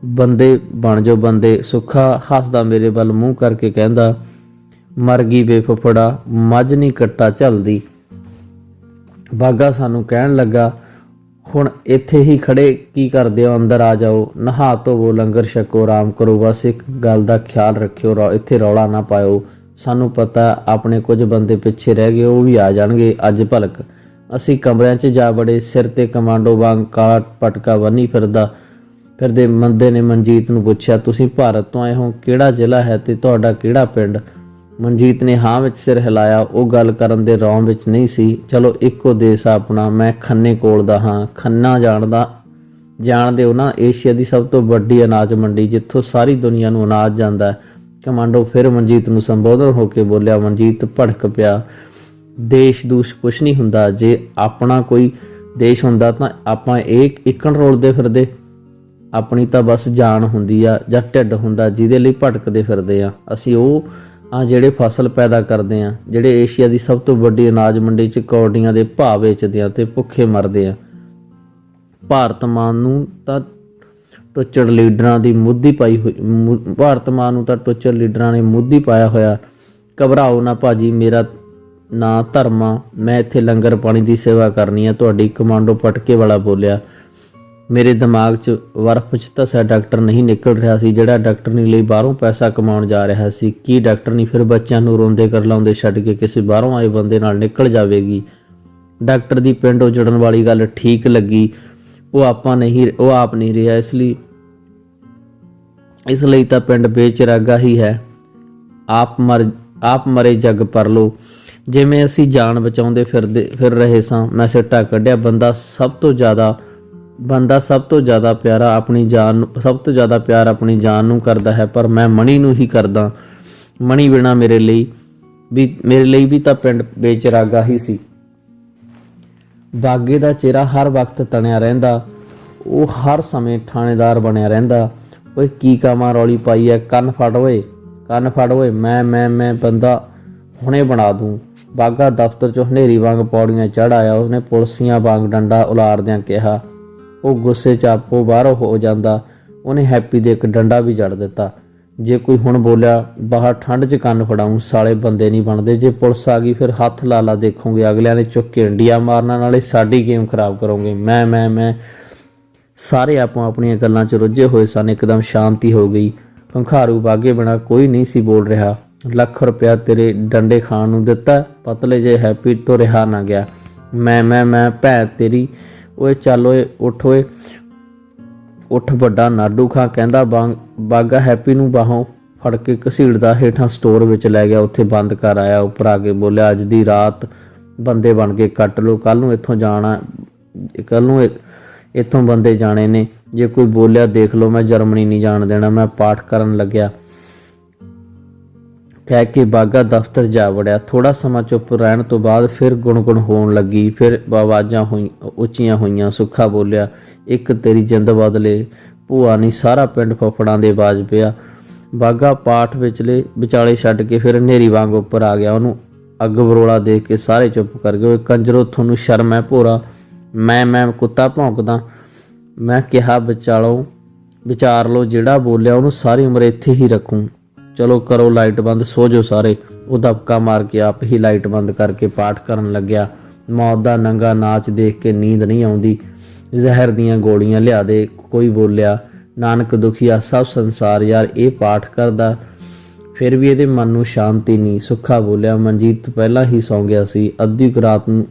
ਬੰਦੇ ਬਣ ਜੋ ਬੰਦੇ। ਸੁੱਖਾ ਹੱਸਦਾ ਮੇਰੇ ਵੱਲ ਮੂੰਹ ਕਰਕੇ ਕਹਿੰਦਾ, ਮਰ ਗਈ ਬੇਫੁੱਫੜਾ, ਮੱਝ ਨਹੀਂ ਕੱਟਾ ਝੱਲਦੀ। ਬਾਗਾ ਸਾਨੂੰ ਕਹਿਣ ਲੱਗਾ, ਹੁਣ ਇੱਥੇ ਹੀ ਖੜੇ ਕੀ ਕਰਦੇ ਹੋ? ਅੰਦਰ ਆ ਜਾਓ, ਨਹਾ ਧੋਵੋ, ਲੰਗਰ ਛਕੋ, ਆਰਾਮ ਕਰੋ। ਬਸ ਇੱਕ ਗੱਲ ਦਾ ਖਿਆਲ ਰੱਖਿਓ, ਇੱਥੇ ਰੌਲਾ ਨਾ ਪਾਇਓ। ਸਾਨੂੰ ਪਤਾ ਆਪਣੇ ਕੁਝ ਬੰਦੇ ਪਿੱਛੇ ਰਹਿ ਗਏ, ਉਹ ਵੀ ਆ ਜਾਣਗੇ ਅੱਜ ਭਲਕ। ਅਸੀਂ ਕਮਰਿਆਂ 'ਚ ਜਾ ਵੜੇ। ਸਿਰ ਤੇ ਕਮਾਂਡੋ ਵਾਂਗ ਕਾਲਾ ਪਟਕਾ ਬੰਨ੍ਹੀ ਫਿਰਦੇ ਬੰਦੇ ਨੇ ਮਨਜੀਤ ਨੂੰ ਪੁੱਛਿਆ, ਤੁਸੀਂ ਭਾਰਤ ਤੋਂ ਆਏ ਹੋ? ਕਿਹੜਾ ਜ਼ਿਲ੍ਹਾ ਹੈ ਤੇ ਤੁਹਾਡਾ ਕਿਹੜਾ ਪਿੰਡ? ਮਨਜੀਤ ਨੇ ਹਾਂ ਵਿੱਚ ਸਿਰ ਹਿਲਾਇਆ। ਉਹ ਗੱਲ ਕਰਨ ਦੇ ਰੌਂ ਵਿੱਚ ਨਹੀਂ ਸੀ। ਚਲੋ ਇੱਕੋ ਦੇਸ਼ ਆ ਆਪਣਾ। ਮੈਂ ਖੰਨੇ ਕੋਲ ਦਾ ਹਾਂ। ਖੰਨਾ ਜਾਣਦੇ ਹੋ ਨਾ? ਏਸ਼ੀਆ ਦੀ ਸਭ ਤੋਂ ਵੱਡੀ ਅਨਾਜ ਮੰਡੀ, ਜਿੱਥੋਂ ਸਾਰੀ ਦੁਨੀਆ ਨੂੰ ਅਨਾਜ ਜਾਂਦਾ ਹੈ। ਕਮਾਂਡੋ ਫਿਰ ਮਨਜੀਤ ਨੂੰ ਸੰਬੋਧਨ ਹੋ ਕੇ ਬੋਲਿਆ। ਮਨਜੀਤ ਭੜਕ ਪਿਆ। ਦੇਸ਼ ਦੂਸ਼ ਕੁਛ ਨਹੀਂ ਹੁੰਦਾ। ਜੇ ਆਪਣਾ ਕੋਈ ਦੇਸ਼ ਹੁੰਦਾ ਤਾਂ ਆਪਾਂ ਇਹ ਇੱਕਣ ਰੋਲਦੇ ਫਿਰਦੇ। ਆਪਣੀ ਤਾਂ ਬਸ ਜਾਨ ਹੁੰਦੀ ਆ ਜਾਂ ਢਿੱਡ ਹੁੰਦਾ ਜਿਹਦੇ ਲਈ ਭਟਕਦੇ ਫਿਰਦੇ ਆ। ਅਸੀਂ ਉਹ ਜਿਹੜੇ ਫਸਲ ਪੈਦਾ ਕਰਦੇ ਆ, ਜਿਹੜੇ ਏਸ਼ੀਆ ਦੀ ਸਭ ਤੋਂ ਵੱਡੀ ਅਨਾਜ ਮੰਡੀ 'ਚ ਕੌਡੀਆਂ ਦੇ ਭਾਅ ਵੇਚਦੇ ਆ ਤੇ ਭੁੱਖੇ ਮਰਦੇ ਆ। ਭਾਰਤ ਮਾਂ ਨੂੰ ਤਾਂ ਟੁੱਚੜ ਲੀਡਰਾਂ ਦੀ ਮੁੱਦੀ ਪਾਈ ਹੋਈ ਭਾਰਤ ਮਾਂ ਨੂੰ ਤਾਂ ਟੁੱਚੜ ਲੀਡਰਾਂ ਨੇ ਮੁੱਦੀ ਪਾਇਆ ਹੋਇਆ। ਘਬਰਾਓ ਨਾ ਭਾਜੀ, ਮੇਰਾ ਨਾਂ ਧਰਮਾ, ਮੈਂ ਇੱਥੇ ਲੰਗਰ ਪਾਣੀ ਦੀ ਸੇਵਾ ਕਰਨੀ ਹੈ, ਤੁਹਾਡੀ ਕਮਾਂਡੋ ਪਟਕੇ ਵਾਲਾ ਬੋਲਿਆ। ਮੇਰੇ ਦਿਮਾਗ 'ਚ ਬਰਫ਼ 'ਚ ਧਸਿਆ ਡਾਕਟਰ ਨਹੀਂ ਨਿਕਲ ਰਿਹਾ ਸੀ, ਜਿਹੜਾ ਡਾਕਟਰਨੀ ਲਈ ਬਾਹਰੋਂ ਪੈਸਾ ਕਮਾਉਣ ਜਾ ਰਿਹਾ ਸੀ। ਕੀ ਡਾਕਟਰਨੀ ਫਿਰ ਬੱਚਿਆਂ ਨੂੰ ਰੋਂਦੇ ਕਰਲਾਉਂਦੇ ਛੱਡ ਕੇ ਕਿਸੇ ਬਾਹਰੋਂ ਆਏ ਬੰਦੇ ਨਾਲ ਨਿਕਲ ਜਾਵੇਗੀ? ਡਾਕਟਰ ਦੀ ਪਿੰਡ ਉਜੜਨ ਵਾਲੀ ਗੱਲ ਠੀਕ ਲੱਗੀ। ਉਹ ਆਪ ਨਹੀਂ ਰਿਹਾ, ਇਸ ਲਈ ਤਾਂ ਪਿੰਡ ਬੇਚਰਾਗਾ ਹੀ ਹੈ। ਆਪ ਮਰੇ ਜੱਗ ਪਰ ਲੋ। ਜਿਵੇਂ ਅਸੀਂ ਜਾਨ ਬਚਾਉਂਦੇ ਫਿਰ ਰਹੇ ਸਾਂ। ਮੈਂ ਸਿੱਟਾ ਕੱਢਿਆ, ਬੰਦਾ ਸਭ ਤੋਂ ਜ਼ਿਆਦਾ ਪਿਆਰ ਆਪਣੀ ਜਾਨ ਨੂੰ ਕਰਦਾ ਹੈ, ਪਰ ਮੈਂ ਮਣੀ ਨੂੰ ਹੀ ਕਰਦਾ। ਮਣੀ ਬਿਨਾ ਮੇਰੇ ਲਈ ਵੀ ਤਾਂ ਪਿੰਡ ਬੇਚਰਾਗਾ ਹੀ ਸੀ। ਬਾਗੇ ਦਾ ਚਿਹਰਾ ਹਰ ਵਕਤ ਤਣਿਆ ਰਹਿੰਦਾ, ਉਹ ਹਰ ਸਮੇਂ ਥਾਣੇਦਾਰ ਬਣਿਆ ਰਹਿੰਦਾ। ਓਏ ਕੀ ਕਾਮਾਂ ਰੌਲੀ ਪਾਈ ਐ, ਕੰਨ ਫੜ ਓਏ, ਮੈਂ ਬੰਦਾ ਹੁਣੇ ਬਣਾ ਦੂੰ। ਬਾਗਾ ਦਫ਼ਤਰ 'ਚੋਂ ਹਨੇਰੀ ਵਾਂਗ ਪੌੜੀਆਂ ਚੜ੍ਹ ਆਇਆ। ਉਹਨੇ ਪੁਲਸੀਆਂ ਵਾਂਗ ਡੰਡਾ ਉਲਾਰਦਿਆਂ ਕਿਹਾ। ਉਹ ਗੁੱਸੇ 'ਚ ਆਪੋ ਬਾਹਰ ਹੋ ਜਾਂਦਾ। ਉਹਨੇ ਹੈਪੀ ਦੇ ਇੱਕ ਡੰਡਾ ਵੀ ਜੜ ਦਿੱਤਾ। ਜੇ ਕੋਈ ਹੁਣ ਬੋਲਿਆ ਬਾਹਰ ਠੰਡ 'ਚ ਕੰਨ ਫੜਾਊਂ, ਸਾਲੇ ਬੰਦੇ ਨਹੀਂ ਬਣਦੇ। ਜੇ ਪੁਲਿਸ ਆ ਗਈ ਫਿਰ ਹੱਥ ਲਾ ਦੇਖੋਗੇ, ਅਗਲਿਆਂ ਨੇ ਚੁੱਕ ਕੇ ਇੰਡੀਆ ਮਾਰਨਾ, ਨਾਲੇ ਸਾਡੀ ਗੇਮ ਖਰਾਬ ਕਰੋਗੇ। ਮੈਂ ਸਾਰੇ ਆਪੋ ਆਪਣੀਆਂ ਗੱਲਾਂ 'ਚ ਰੁੱਝੇ ਹੋਏ ਸਨ। ਇੱਕਦਮ ਸ਼ਾਂਤੀ ਹੋ ਗਈ। ਖੰਖਾਰੂ ਬਾਗੇ ਬਿਨਾਂ ਕੋਈ ਨਹੀਂ ਸੀ ਬੋਲ ਰਿਹਾ। ਲੱਖ ਰੁਪਇਆ ਤੇਰੇ ਡੰਡੇ ਖਾਣ ਨੂੰ ਦਿੱਤਾ, ਪਤਲੇ ਜੇ ਹੈਪੀ ਤੋਂ ਰਿਹਾ ਨਾ ਗਿਆ। ਮੈਂ ਭੈਣ ਤੇਰੀ। ਓਏ ਚੱਲ ਓਏ, ਉੱਠ ਵੱਡਾ ਨਾਡੂ ਖਾਂ, ਕਹਿੰਦਾ ਬਾਗਾ ਹੈਪੀ ਨੂੰ ਬਾਹੋਂ ਫੜ ਕੇ ਘਸੀੜਦਾ ਹੇਠਾਂ ਸਟੋਰ ਵਿੱਚ ਲੈ ਗਿਆ। ਉੱਥੇ ਬੰਦ ਕਰ ਆਇਆ। ਉੱਪਰ ਆ ਕੇ ਬੋਲਿਆ, ਅੱਜ ਦੀ ਰਾਤ ਬੰਦੇ ਬਣ ਕੇ ਕੱਟ ਲਓ, ਕੱਲ ਨੂੰ ਇੱਥੋਂ ਬੰਦੇ ਜਾਣੇ ਨੇ। ਜੇ ਕੋਈ ਬੋਲਿਆ ਦੇਖ ਲਓ, ਮੈਂ ਜਰਮਨੀ ਨਹੀਂ ਜਾਣ ਦੇਣਾ। ਮੈਂ ਪਾਠ ਕਰਨ ਲੱਗਿਆ, ਕਹਿ ਕੇ ਬਾਗਾ ਦਫ਼ਤਰ ਜਾ ਵੜਿਆ। ਥੋੜਾ ਸਮਾਂ ਚੁੱਪ ਰਹਿਣ ਤੋਂ ਬਾਅਦ ਫਿਰ ਗੁਣਗੁਣ ਹੋਣ ਲੱਗੀ। ਫਿਰ ਆਵਾਜ਼ਾਂ ਉੱਚੀਆਂ ਹੋਈਆਂ। ਸੁੱਖਾ ਬੋਲਿਆ, ਇੱਕ ਤੇਰੀ ਜਿੰਦ ਬਦਲੇ ਭੂਆ ਨਹੀਂ, ਸਾਰਾ ਪਿੰਡ ਫਫੜਾਂ ਦੇ ਬਾਜ ਪਿਆ। ਬਾਗਾ ਪਾਠ ਵਿਚਾਲੇ ਛੱਡ ਕੇ ਫਿਰ ਹਨੇਰੀ ਵਾਂਗ ਉੱਪਰ ਆ ਗਿਆ। ਉਹਨੂੰ ਅੱਗ ਬਰੋਲਾ ਦੇਖ ਕੇ ਸਾਰੇ ਚੁੱਪ ਕਰ ਗਏ। ਕੰਜਰੋ, ਤੁਹਾਨੂੰ ਸ਼ਰਮ ਹੈ ਭੋਰਾ? ਮੈਂ ਕੁੱਤਾ ਭੌਂਕਦਾ? ਮੈਂ ਕਿਹਾ ਵਿਚਾਰ ਲਓ, ਜਿਹੜਾ ਬੋਲਿਆ ਉਹਨੂੰ ਸਾਰੀ ਉਮਰ ਇੱਥੇ ਹੀ ਰੱਖੂੰ। ਚਲੋ ਕਰੋ ਲਾਈਟ ਬੰਦ, ਸੋ ਜਾਓ ਸਾਰੇ। ਉਹ ਦਬਕਾ ਮਾਰ ਕੇ ਆਪ ਹੀ ਲਾਈਟ ਬੰਦ ਕਰਕੇ ਪਾਠ ਕਰਨ ਲੱਗਿਆ। ਮੌਤ ਦਾ ਨੰਗਾ ਨਾਚ ਦੇਖ ਕੇ ਨੀਂਦ ਨਹੀਂ ਆਉਂਦੀ। ਜ਼ਹਿਰ ਦੀਆਂ ਗੋਲੀਆਂ ਲਿਆ ਦੇ, ਕੋਈ ਬੋਲਿਆ। ਨਾਨਕ ਦੁਖੀਆ ਸਭ ਸੰਸਾਰ ਯਾਰ ਇਹ ਪਾਠ ਕਰਦਾ, ਫਿਰ ਵੀ ਇਹਦੇ ਮਨ ਨੂੰ ਸ਼ਾਂਤੀ ਨਹੀਂ। ਸੁੱਖਾ ਬੋਲਿਆ, ਮਨਜੀਤ ਪਹਿਲਾਂ ਹੀ ਸੌਂ ਗਿਆ ਸੀ। ਅੱਧੀ ਕੁ ਰਾਤ ਨੂੰ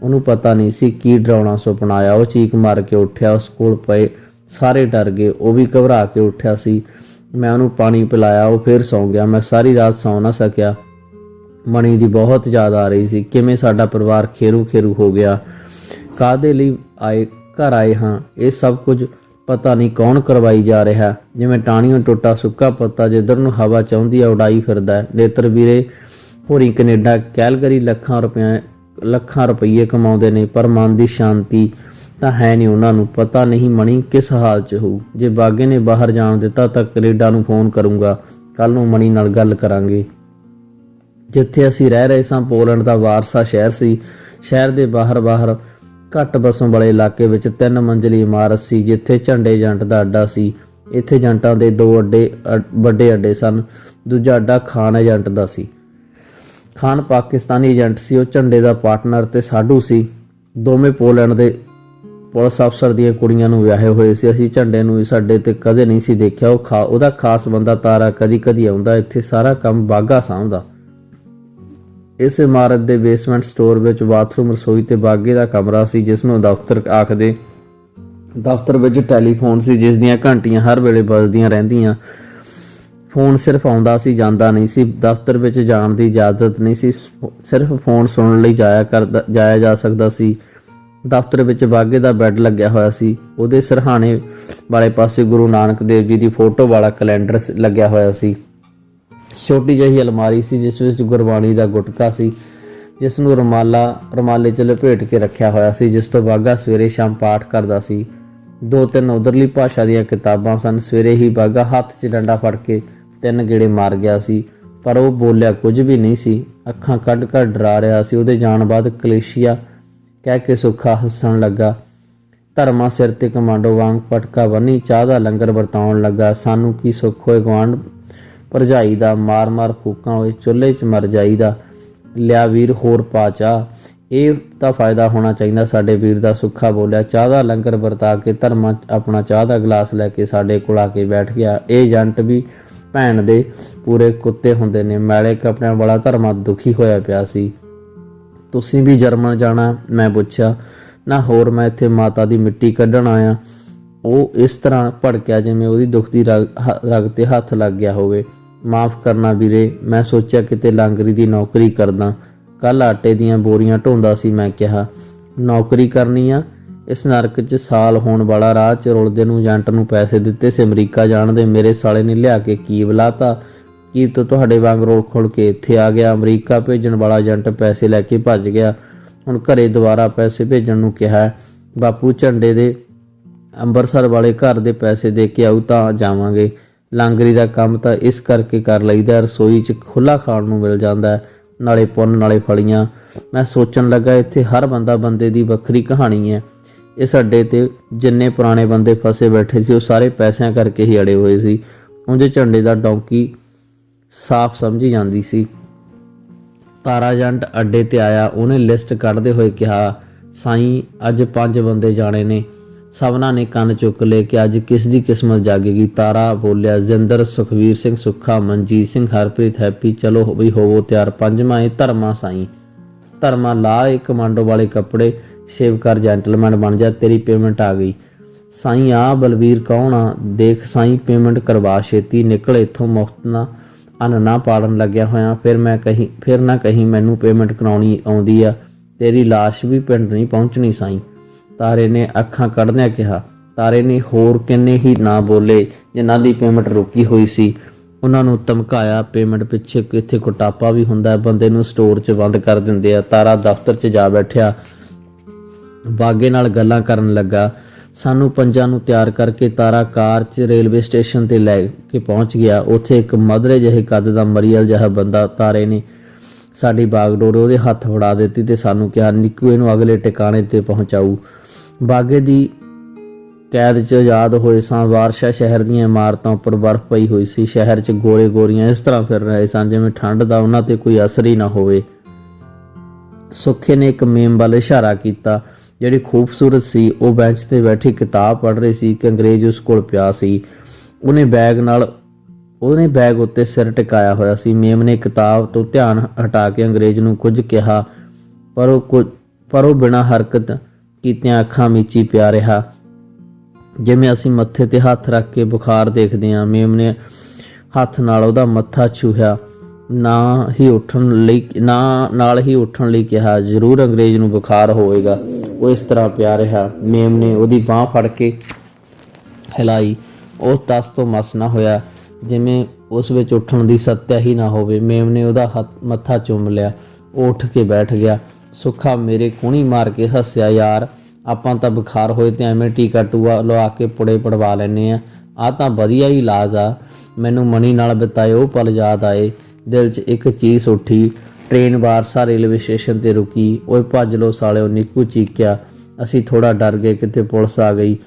ਉਹਨੂੰ ਪਤਾ ਨਹੀਂ ਸੀ ਕੀ ਡਰਾਉਣਾ ਸੁਪਨਾ ਆਇਆ। ਉਹ ਚੀਕ ਮਾਰ ਕੇ ਉੱਠਿਆ। ਉਸ ਕੋਲ ਪਏ ਸਾਰੇ ਡਰ ਗਏ। ਉਹ ਵੀ ਘਬਰਾ ਕੇ ਉੱਠਿਆ ਸੀ। ਮੈਂ ਉਹਨੂੰ ਪਾਣੀ ਪਿਲਾਇਆ, ਉਹ ਫਿਰ ਸੌਂ ਗਿਆ। ਮੈਂ ਸਾਰੀ ਰਾਤ ਸੌਂ ਨਾ ਸਕਿਆ। ਮਣੀ ਦੀ ਬਹੁਤ ਯਾਦ ਆ ਰਹੀ ਸੀ। ਕਿਵੇਂ ਸਾਡਾ ਪਰਿਵਾਰ ਖੇਰੂ ਹੋ ਗਿਆ। ਕਾਹਦੇ ਲਈ ਘਰ ਆਏ ਹਾਂ? ਇਹ ਸਭ ਕੁਝ ਪਤਾ ਨਹੀਂ ਕੌਣ ਕਰਵਾਈ ਜਾ ਰਿਹਾ। ਜਿਵੇਂ ਟਾਹਣੀਆਂ ਟੁੱਟਾ ਸੁੱਕਾ ਪੱਤਾ ਜਿੱਧਰ ਨੂੰ ਹਵਾ ਚਾਹੁੰਦੀ ਆ ਉਡਾਈ ਫਿਰਦਾ। ਨੇਤਰ ਵੀਰੇ ਹੋਰੀ ਕੈਨੇਡਾ ਕੈਲਗਰੀ ਲੱਖਾਂ ਰੁਪਈਏ ਕਮਾਉਂਦੇ ਨੇ, ਪਰ ਮਨ ਦੀ ਸ਼ਾਂਤੀ ਤਾਂ ਹੈ ਨਹੀਂ ਉਹਨਾਂ ਨੂੰ। ਪਤਾ ਨਹੀਂ ਮਣੀ ਕਿਸ ਹਾਲ 'ਚ ਹੋਊ। ਜੇ ਬਾਗੇ ਨੇ ਬਾਹਰ ਜਾਣ ਦਿੱਤਾ ਤਾਂ ਕੈਨੇਡਾ ਨੂੰ ਫੋਨ ਕਰੂੰਗਾ। ਕੱਲ ਨੂੰ ਮਣੀ ਨਾਲ ਗੱਲ ਕਰਾਂਗੇ। ਜਿੱਥੇ ਅਸੀਂ ਰਹਿ ਰਹੇ ਸਾਂ ਪੋਲੈਂਡ ਦਾ ਵਾਰਸਾ ਸ਼ਹਿਰ ਸੀ। ਸ਼ਹਿਰ ਦੇ ਬਾਹਰ ਘੱਟ ਵਸੋਂ ਵਾਲੇ ਇਲਾਕੇ ਵਿੱਚ 3 ਮੰਜ਼ਲੀ ਇਮਾਰਤ ਸੀ, ਜਿੱਥੇ ਝੰਡੇ ਏਜੰਟ ਦਾ ਅੱਡਾ ਸੀ। ਇੱਥੇ ਏਜੰਟਾਂ ਦੇ 2 ਵੱਡੇ ਅੱਡੇ ਸਨ। ਦੂਜਾ ਅੱਡਾ ਖਾਨ ਏਜੰਟ ਦਾ ਸੀ। ਖਾਨ ਪਾਕਿਸਤਾਨੀ ਏਜੰਟ ਸੀ। ਉਹ ਝੰਡੇ ਦਾ ਪਾਰਟਨਰ ਤੇ ਸਾਡੂ ਸੀ। ਦੋਵੇਂ ਪੋਲੈਂਡ ਦੇ ਪੁਲਿਸ ਅਫਸਰ ਦੀਆਂ ਕੁੜੀਆਂ ਨੂੰ ਵਿਆਹੇ ਹੋਏ ਸੀ। ਅਸੀਂ ਝੰਡੇ ਨੂੰ ਇਸ ਅੱਡੇ ਤੇ ਕਦੇ ਨਹੀਂ ਸੀ ਦੇਖਿਆ। ਉਹਦਾ ਖਾਸ ਬੰਦਾ ਤਾਰਾ ਕਦੀ ਆਉਂਦਾ। ਇੱਥੇ ਸਾਰਾ ਕੰਮ ਬਾਗਾ ਸਾਂਭਦਾ। ਇਸ ਇਮਾਰਤ ਦੇ ਬੇਸਮੈਂਟ ਸਟੋਰ ਵਿੱਚ ਬਾਥਰੂਮ, ਰਸੋਈ ਤੇ ਬਾਗੇ ਦਾ ਕਮਰਾ ਸੀ, ਜਿਸ ਨੂੰ ਦਫ਼ਤਰ ਆਖਦੇ। ਦਫ਼ਤਰ ਵਿੱਚ ਟੈਲੀਫੋਨ ਸੀ, ਜਿਸ ਦੀਆਂ ਘੰਟੀਆਂ ਹਰ ਵੇਲੇ ਵੱਜਦੀਆਂ ਰਹਿੰਦੀਆਂ। ਫੋਨ ਸਿਰਫ ਆਉਂਦਾ ਸੀ, ਜਾਂਦਾ ਨਹੀਂ ਸੀ। ਦਫ਼ਤਰ ਵਿੱਚ ਜਾਣ ਦੀ ਇਜਾਜ਼ਤ ਨਹੀਂ ਸੀ, ਸਿਰਫ ਫੋਨ ਸੁਣਨ ਲਈ ਜਾਇਆ ਜਾ ਸਕਦਾ ਸੀ। ਦਫ਼ਤਰ ਵਿੱਚ ਬਾਗੇ ਦਾ ਬੈੱਡ ਲੱਗਿਆ ਹੋਇਆ ਸੀ। ਉਹਦੇ ਸਿਰਹਾਣੇ ਵਾਲੇ ਪਾਸੇ ਗੁਰੂ ਨਾਨਕ ਦੇਵ ਜੀ ਦੀ ਫੋਟੋ ਵਾਲਾ ਕੈਲੰਡਰ ਲੱਗਿਆ ਹੋਇਆ ਸੀ। ਛੋਟੀ ਜਿਹੀ ਅਲਮਾਰੀ ਸੀ, ਜਿਸ ਵਿੱਚ ਗੁਰਬਾਣੀ ਦਾ ਗੁਟਕਾ ਸੀ, ਜਿਸ ਨੂੰ ਰੁਮਾਲੇ 'ਚ ਲਪੇਟ ਕੇ ਰੱਖਿਆ ਹੋਇਆ ਸੀ, ਜਿਸ ਤੋਂ ਬਾਗਾ ਸਵੇਰੇ ਸ਼ਾਮ ਪਾਠ ਕਰਦਾ ਸੀ। 2-3 ਉਧਰਲੀ ਭਾਸ਼ਾ ਦੀਆਂ ਕਿਤਾਬਾਂ ਸਨ। ਸਵੇਰੇ ਹੀ ਬਾਗਾ ਹੱਥ 'ਚ ਡੰਡਾ ਫੜ ਕੇ 3 ਗੇੜੇ ਮਾਰ ਗਿਆ ਸੀ, ਪਰ ਉਹ ਬੋਲਿਆ ਕੁਝ ਵੀ ਨਹੀਂ ਸੀ। ਅੱਖਾਂ ਕੱਢ ਡਰਾ ਰਿਹਾ ਸੀ। ਉਹਦੇ ਜਾਣ ਬਾਅਦ ਕਲੇਸ਼ੀਆ ਕਹਿ ਕੇ ਸੁੱਖਾ ਹੱਸਣ ਲੱਗਾ। ਧਰਮਾ ਸਿਰ ਤੇ ਕਮਾਂਡੋ ਵਾਂਗ ਪਟਕਾ ਬੰਨੀ ਚਾਹ ਦਾ ਲੰਗਰ ਵਰਤਾਉਣ ਲੱਗਾ। ਸਾਨੂੰ ਕੀ ਸੁੱਖ ਹੋਏ ਗੁਆਂਢ ਭਰਜਾਈ ਦਾ, ਮਾਰ ਮਾਰ ਫੂਕਾਂ ਹੋਏ ਚੁੱਲ੍ਹੇ 'ਚ ਮਰ ਜਾਈਦਾ। ਲਿਆ ਵੀਰ ਹੋਰ ਪਾ ਚਾਹ, ਇਹ ਤਾਂ ਫਾਇਦਾ ਹੋਣਾ ਚਾਹੀਦਾ ਸਾਡੇ ਵੀਰ ਦਾ, ਸੁੱਖਾ ਬੋਲਿਆ। ਚਾਹ ਦਾ ਲੰਗਰ ਵਰਤਾ ਕੇ ਧਰਮਾ ਆਪਣਾ ਚਾਹ ਦਾ ਗਲਾਸ ਲੈ ਕੇ ਸਾਡੇ ਕੋਲ ਆ ਕੇ ਬੈਠ ਗਿਆ। ਇਹ ਏਜੰਟ ਵੀ ਭੈਣ ਦੇ ਪੂਰੇ ਕੁੱਤੇ ਹੁੰਦੇ ਨੇ। ਮੈਲੇ ਕੱਪੜਿਆਂ ਵਾਲਾ ਧਰਮਾ ਦੁਖੀ ਹੋਇਆ ਪਿਆ ਸੀ। ਤੁਸੀਂ ਵੀ ਜਰਮਨ ਜਾਣਾ? ਮੈਂ ਪੁੱਛਿਆ। ਨਾ ਹੋਰ, ਮੈਂ ਇੱਥੇ ਮਾਤਾ ਦੀ ਮਿੱਟੀ ਕੱਢਣ ਆਇਆ। ਉਹ ਇਸ ਤਰ੍ਹਾਂ ਭੜਕਿਆ ਜਿਵੇਂ ਉਹਦੀ ਦੁਖਦੀ ਰਗ ਤੇ ਹੱਥ ਲੱਗ ਗਿਆ ਹੋਵੇ। ਮਾਫ਼ ਕਰਨਾ ਵੀਰੇ, ਮੈਂ ਸੋਚਿਆ ਕਿਤੇ ਲਾਂਗਰੀ ਦੀ ਨੌਕਰੀ ਕਰਦਾ। ਕੱਲ੍ਹ ਆਟੇ ਦੀਆਂ ਬੋਰੀਆਂ ਢੋਂਦਾ ਸੀ। ਮੈਂ ਕਿਹਾ ਨੌਕਰੀ ਕਰਨੀ ਆ? ਇਸ ਨਰਕ 'ਚ ਸਾਲ ਹੋਣ ਵਾਲਾ, ਰਾਹ 'ਚ ਰੁਲਦੇ ਨੂੰ ਏਜੰਟ ਨੂੰ ਪੈਸੇ ਦਿੱਤੇ ਸੀ ਅਮਰੀਕਾ ਜਾਣ ਦੇ। ਮੇਰੇ ਸਾਲੇ ਨੇ ਲਿਆ ਕੇ ਕੀ ਬੁਲਾਤਾ। ਕੀ ਤੋਂ ਤੁਹਾਡੇ ਵਾਂਗ ਰੋਲ ਖੋਲ ਕੇ ਇੱਥੇ ਆ ਗਿਆ। ਅਮਰੀਕਾ ਭੇਜਣ ਵਾਲਾ ਏਜੰਟ ਪੈਸੇ ਲੈ ਕੇ ਭੱਜ ਗਿਆ। ਹੁਣ ਘਰੇ ਦੁਬਾਰਾ ਪੈਸੇ ਭੇਜਣ ਨੂੰ ਕਿਹਾ। ਬਾਪੂ ਝੰਡੇ ਦੇ ਅੰਮ੍ਰਿਤਸਰ ਵਾਲੇ ਘਰ ਦੇ ਪੈਸੇ ਦੇ ਕੇ ਆਊ ਤਾਂ ਜਾਵਾਂਗੇ। ਲਾਂਗਰੀ ਦਾ ਕੰਮ ਤਾਂ ਇਸ ਕਰਕੇ ਕਰ ਲਈਦਾ, ਰਸੋਈ 'ਚ ਖੁੱਲ੍ਹਾ ਖਾਣ ਨੂੰ ਮਿਲ ਜਾਂਦਾ, ਨਾਲੇ ਪੁੰਨ ਨਾਲੇ ਫਲੀਆਂ। ਮੈਂ ਸੋਚਣ ਲੱਗਾ ਇੱਥੇ ਹਰ ਬੰਦਾ ਬੰਦੇ ਦੀ ਵੱਖਰੀ ਕਹਾਣੀ ਹੈ। ਇਸ ਅੱਡੇ 'ਤੇ ਜਿੰਨੇ ਪੁਰਾਣੇ ਬੰਦੇ ਫਸੇ ਬੈਠੇ ਸੀ ਉਹ ਸਾਰੇ ਪੈਸਿਆਂ ਕਰਕੇ ਹੀ ਅੜੇ ਹੋਏ ਸੀ। ਉਂਝ ਝੰਡੇ ਦਾ ਡੌਂਕੀ ਸਾਫ਼ ਸਮਝੀ ਜਾਂਦੀ ਸੀ। ਤਾਰਾ ਏਜੰਟ ਅੱਡੇ 'ਤੇ ਆਇਆ। ਉਹਨੇ ਲਿਸਟ ਕੱਢਦੇ ਹੋਏ ਕਿਹਾ, ਸਾਈਂ ਅੱਜ 5 ਬੰਦੇ ਜਾਣੇ ਨੇ। ਸਭਨਾਂ ਨੇ ਕੰਨ ਚੁੱਕ ਲਏ ਕਿ ਅੱਜ ਕਿਸ ਦੀ ਕਿਸਮਤ ਜਾਗੇਗੀ। ਤਾਰਾ ਬੋਲਿਆ, ਜ਼ਿੰਦਰ, ਸੁਖਵੀਰ ਸਿੰਘ, ਸੁੱਖਾ, ਮਨਜੀਤ ਸਿੰਘ, ਹਰਪ੍ਰੀਤ, ਹੈਪੀ। ਚਲੋ ਬਈ ਹੋਵੋ ਤਿਆਰ। 5ਵਾਂ ਏ ਧਰਮਾ। ਸਾਈਂ ਧਰਮਾ, ਲਾ ਇਹ ਕਮਾਂਡੋ ਵਾਲੇ ਕੱਪੜੇ, ਸੇਵ ਕਰ, ਜੈਂਟਲਮੈਨ ਬਣ ਜਾ, ਤੇਰੀ ਪੇਮੈਂਟ ਆ ਗਈ। ਸਾਈਂ ਆ ਬਲਵੀਰ ਕੌਣ ਆ? ਦੇਖ ਸਾਈਂ, ਪੇਮੈਂਟ ਕਰਵਾ ਛੇਤੀ, ਨਿਕਲ ਇੱਥੋਂ ਮੁਫਤ ਨਾ ਅੰਨ ਨਾ ਪਾੜਨ ਲੱਗਿਆ ਹੋਇਆ। ਫਿਰ ਨਾ ਕਹੀਂ ਮੈਨੂੰ ਪੇਮੈਂਟ ਕਰਾਉਣੀ ਆਉਂਦੀ ਆ। ਤੇਰੀ ਲਾਸ਼ ਵੀ ਪਿੰਡ ਨਹੀਂ ਪਹੁੰਚਣੀ। ਸਾਈਂ ਤਾਰੇ ਨੇ ਅੱਖਾਂ ਕੱਢਦਿਆਂ ਕਿਹਾ। ਤਾਰੇ ਨੇ ਹੋਰ ਕਿੰਨੇ ਹੀ ਨਾ ਬੋਲੇ ਜਿਨ੍ਹਾਂ ਦੀ ਪੇਮੈਂਟ ਰੁਕੀ ਹੋਈ ਸੀ। ਉਹਨਾਂ ਨੂੰ ਧਮਕਾਇਆ। ਪੇਮੈਂਟ ਪਿੱਛੇ ਕਿੱਥੇ ਕੁਟਾਪਾ ਵੀ ਹੁੰਦਾ, ਬੰਦੇ ਨੂੰ ਸਟੋਰ 'ਚ ਬੰਦ ਕਰ ਦਿੰਦੇ ਆ। ਤਾਰਾ ਦਫ਼ਤਰ 'ਚ ਜਾ ਬੈਠਿਆ, ਬਾਗੇ ਨਾਲ ਗੱਲਾਂ ਕਰਨ ਲੱਗਾ। ਸਾਨੂੰ 5 ਨੂੰ ਤਿਆਰ ਕਰਕੇ ਤਾਰਾ ਕਾਰ 'ਚ ਰੇਲਵੇ ਸਟੇਸ਼ਨ 'ਤੇ ਲੈ ਕੇ ਪਹੁੰਚ ਗਿਆ। ਉੱਥੇ ਇੱਕ ਮਧਰੇ ਜਿਹੇ ਕੱਦ ਦਾ ਮਰੀਅਲ ਜਿਹਾ ਬੰਦਾ, ਤਾਰੇ ਨੇ ਸਾਡੀ ਬਾਗਡੋਰ ਉਹਦੇ ਹੱਥ ਫੜਾ ਦਿੱਤੀ ਤੇ ਸਾਨੂੰ ਕਿਹਾ, ਨਿੱਕੂ ਇਹਨੂੰ ਅਗਲੇ ਟਿਕਾਣੇ 'ਤੇ ਪਹੁੰਚਾਊ। ਬਾਗੇ ਦੀ ਕੈਦ 'ਚ ਆਜ਼ਾਦ ਹੋਏ ਸਾਂ। ਵਾਰਸ਼ਾ ਸ਼ਹਿਰ ਦੀਆਂ ਇਮਾਰਤਾਂ ਉੱਪਰ ਬਰਫ਼ ਪਈ ਹੋਈ ਸੀ। ਸ਼ਹਿਰ 'ਚ ਗੋਰੇ ਗੋਰੀਆਂ ਇਸ ਤਰ੍ਹਾਂ ਫਿਰ ਰਹੇ ਸਨ ਜਿਵੇਂ ਠੰਡ ਦਾ ਉਹਨਾਂ 'ਤੇ ਕੋਈ ਅਸਰ ਹੀ ਨਾ ਹੋਵੇ। ਸੁੱਖੇ ਨੇ ਇੱਕ ਮੇਮ ਵੱਲ ਇਸ਼ਾਰਾ ਕੀਤਾ ਜਿਹੜੀ ਖੂਬਸੂਰਤ ਸੀ। ਉਹ ਬੈਂਚ 'ਤੇ ਬੈਠੀ ਕਿਤਾਬ ਪੜ੍ਹ ਰਹੀ ਸੀ। ਇੱਕ ਅੰਗਰੇਜ਼ ਉਸ ਕੋਲ ਪਿਆ ਸੀ। ਉਹਨੇ ਬੈਗ ਉੱਤੇ ਸਿਰ ਟਿਕਾਇਆ ਹੋਇਆ ਸੀ। ਮੇਮ ਨੇ ਕਿਤਾਬ ਤੋਂ ਧਿਆਨ ਹਟਾ ਕੇ ਅੰਗਰੇਜ਼ ਨੂੰ ਕੁਝ ਕਿਹਾ, ਪਰ ਉਹ ਬਿਨਾਂ ਹਰਕਤ ਕੀਤਿਆਂ ਅੱਖਾਂ ਮੀਚੀ ਪਿਆ ਰਿਹਾ, ਜਿਵੇਂ ਅਸੀਂ ਮੱਥੇ 'ਤੇ ਹੱਥ ਰੱਖ ਕੇ ਬੁਖਾਰ ਦੇਖਦੇ ਹਾਂ। ਮੇਮ ਨੇ ਹੱਥ ਨਾਲ ਉਹਦਾ ਮੱਥਾ ਛੂਹਿਆ, ਨਾਲ ਹੀ ਉੱਠਣ ਲਈ ਕਿਹਾ। ਜ਼ਰੂਰ ਅੰਗਰੇਜ਼ ਨੂੰ ਬੁਖਾਰ ਹੋਵੇਗਾ। ਉਹ ਇਸ ਤਰ੍ਹਾਂ ਪਿਆ ਰਿਹਾ। ਮੇਮ ਨੇ ਉਹਦੀ ਬਾਂਹ ਫੜ ਕੇ ਹਿਲਾਈ। ਉਹ ਤਸ ਤੋਂ ਮਸ ਨਾ ਹੋਇਆ, ਜਿਵੇਂ ਉਸ ਵਿੱਚ ਉੱਠਣ ਦੀ ਸੱਤਿਆ ਹੀ ਨਾ ਹੋਵੇ। ਮੇਮ ਨੇ ਉਹਦਾ ਮੱਥਾ ਚੁੰਮ ਲਿਆ। ਉਹ ਉੱਠ ਕੇ ਬੈਠ ਗਿਆ। ਸੁੱਖਾ ਮੇਰੇ ਕੂਹਣੀ ਮਾਰ ਕੇ ਹੱਸਿਆ, ਯਾਰ ਆਪਾਂ ਤਾਂ ਬੁਖਾਰ ਹੋਏ ਤੇ ਐਵੇਂ ਟੀਕਾ ਟੂਆ ਲਵਾ ਕੇ ਪੁੜੇ ਪੜਵਾ ਲੈਂਦੇ ਆ। ਆਹ ਤਾਂ ਵਧੀਆ ਹੀ ਇਲਾਜ ਆ। ਮੈਨੂੰ ਮਣੀ ਨਾਲ ਬਿਤਾਏ ਉਹ ਪਲ ਯਾਦ ਆਏ। ਦਿਲ 'ਚ ਇੱਕ ਚੀਸ ਉੱਠੀ। ਟ੍ਰੇਨ ਵਾਰਸਾ ਰੇਲਵੇ ਸਟੇਸ਼ਨ 'ਤੇ ਰੁਕੀ। ਓਏ ਭੱਜ ਲੋ ਸਾਲਿਓ, ਨਿੱਕੂ ਚੀਕਿਆ। ਅਸੀਂ ਥੋੜ੍ਹਾ ਡਰ ਗਏ ਕਿਤੇ ਪੁਲਿਸ ਆ ਗਈ।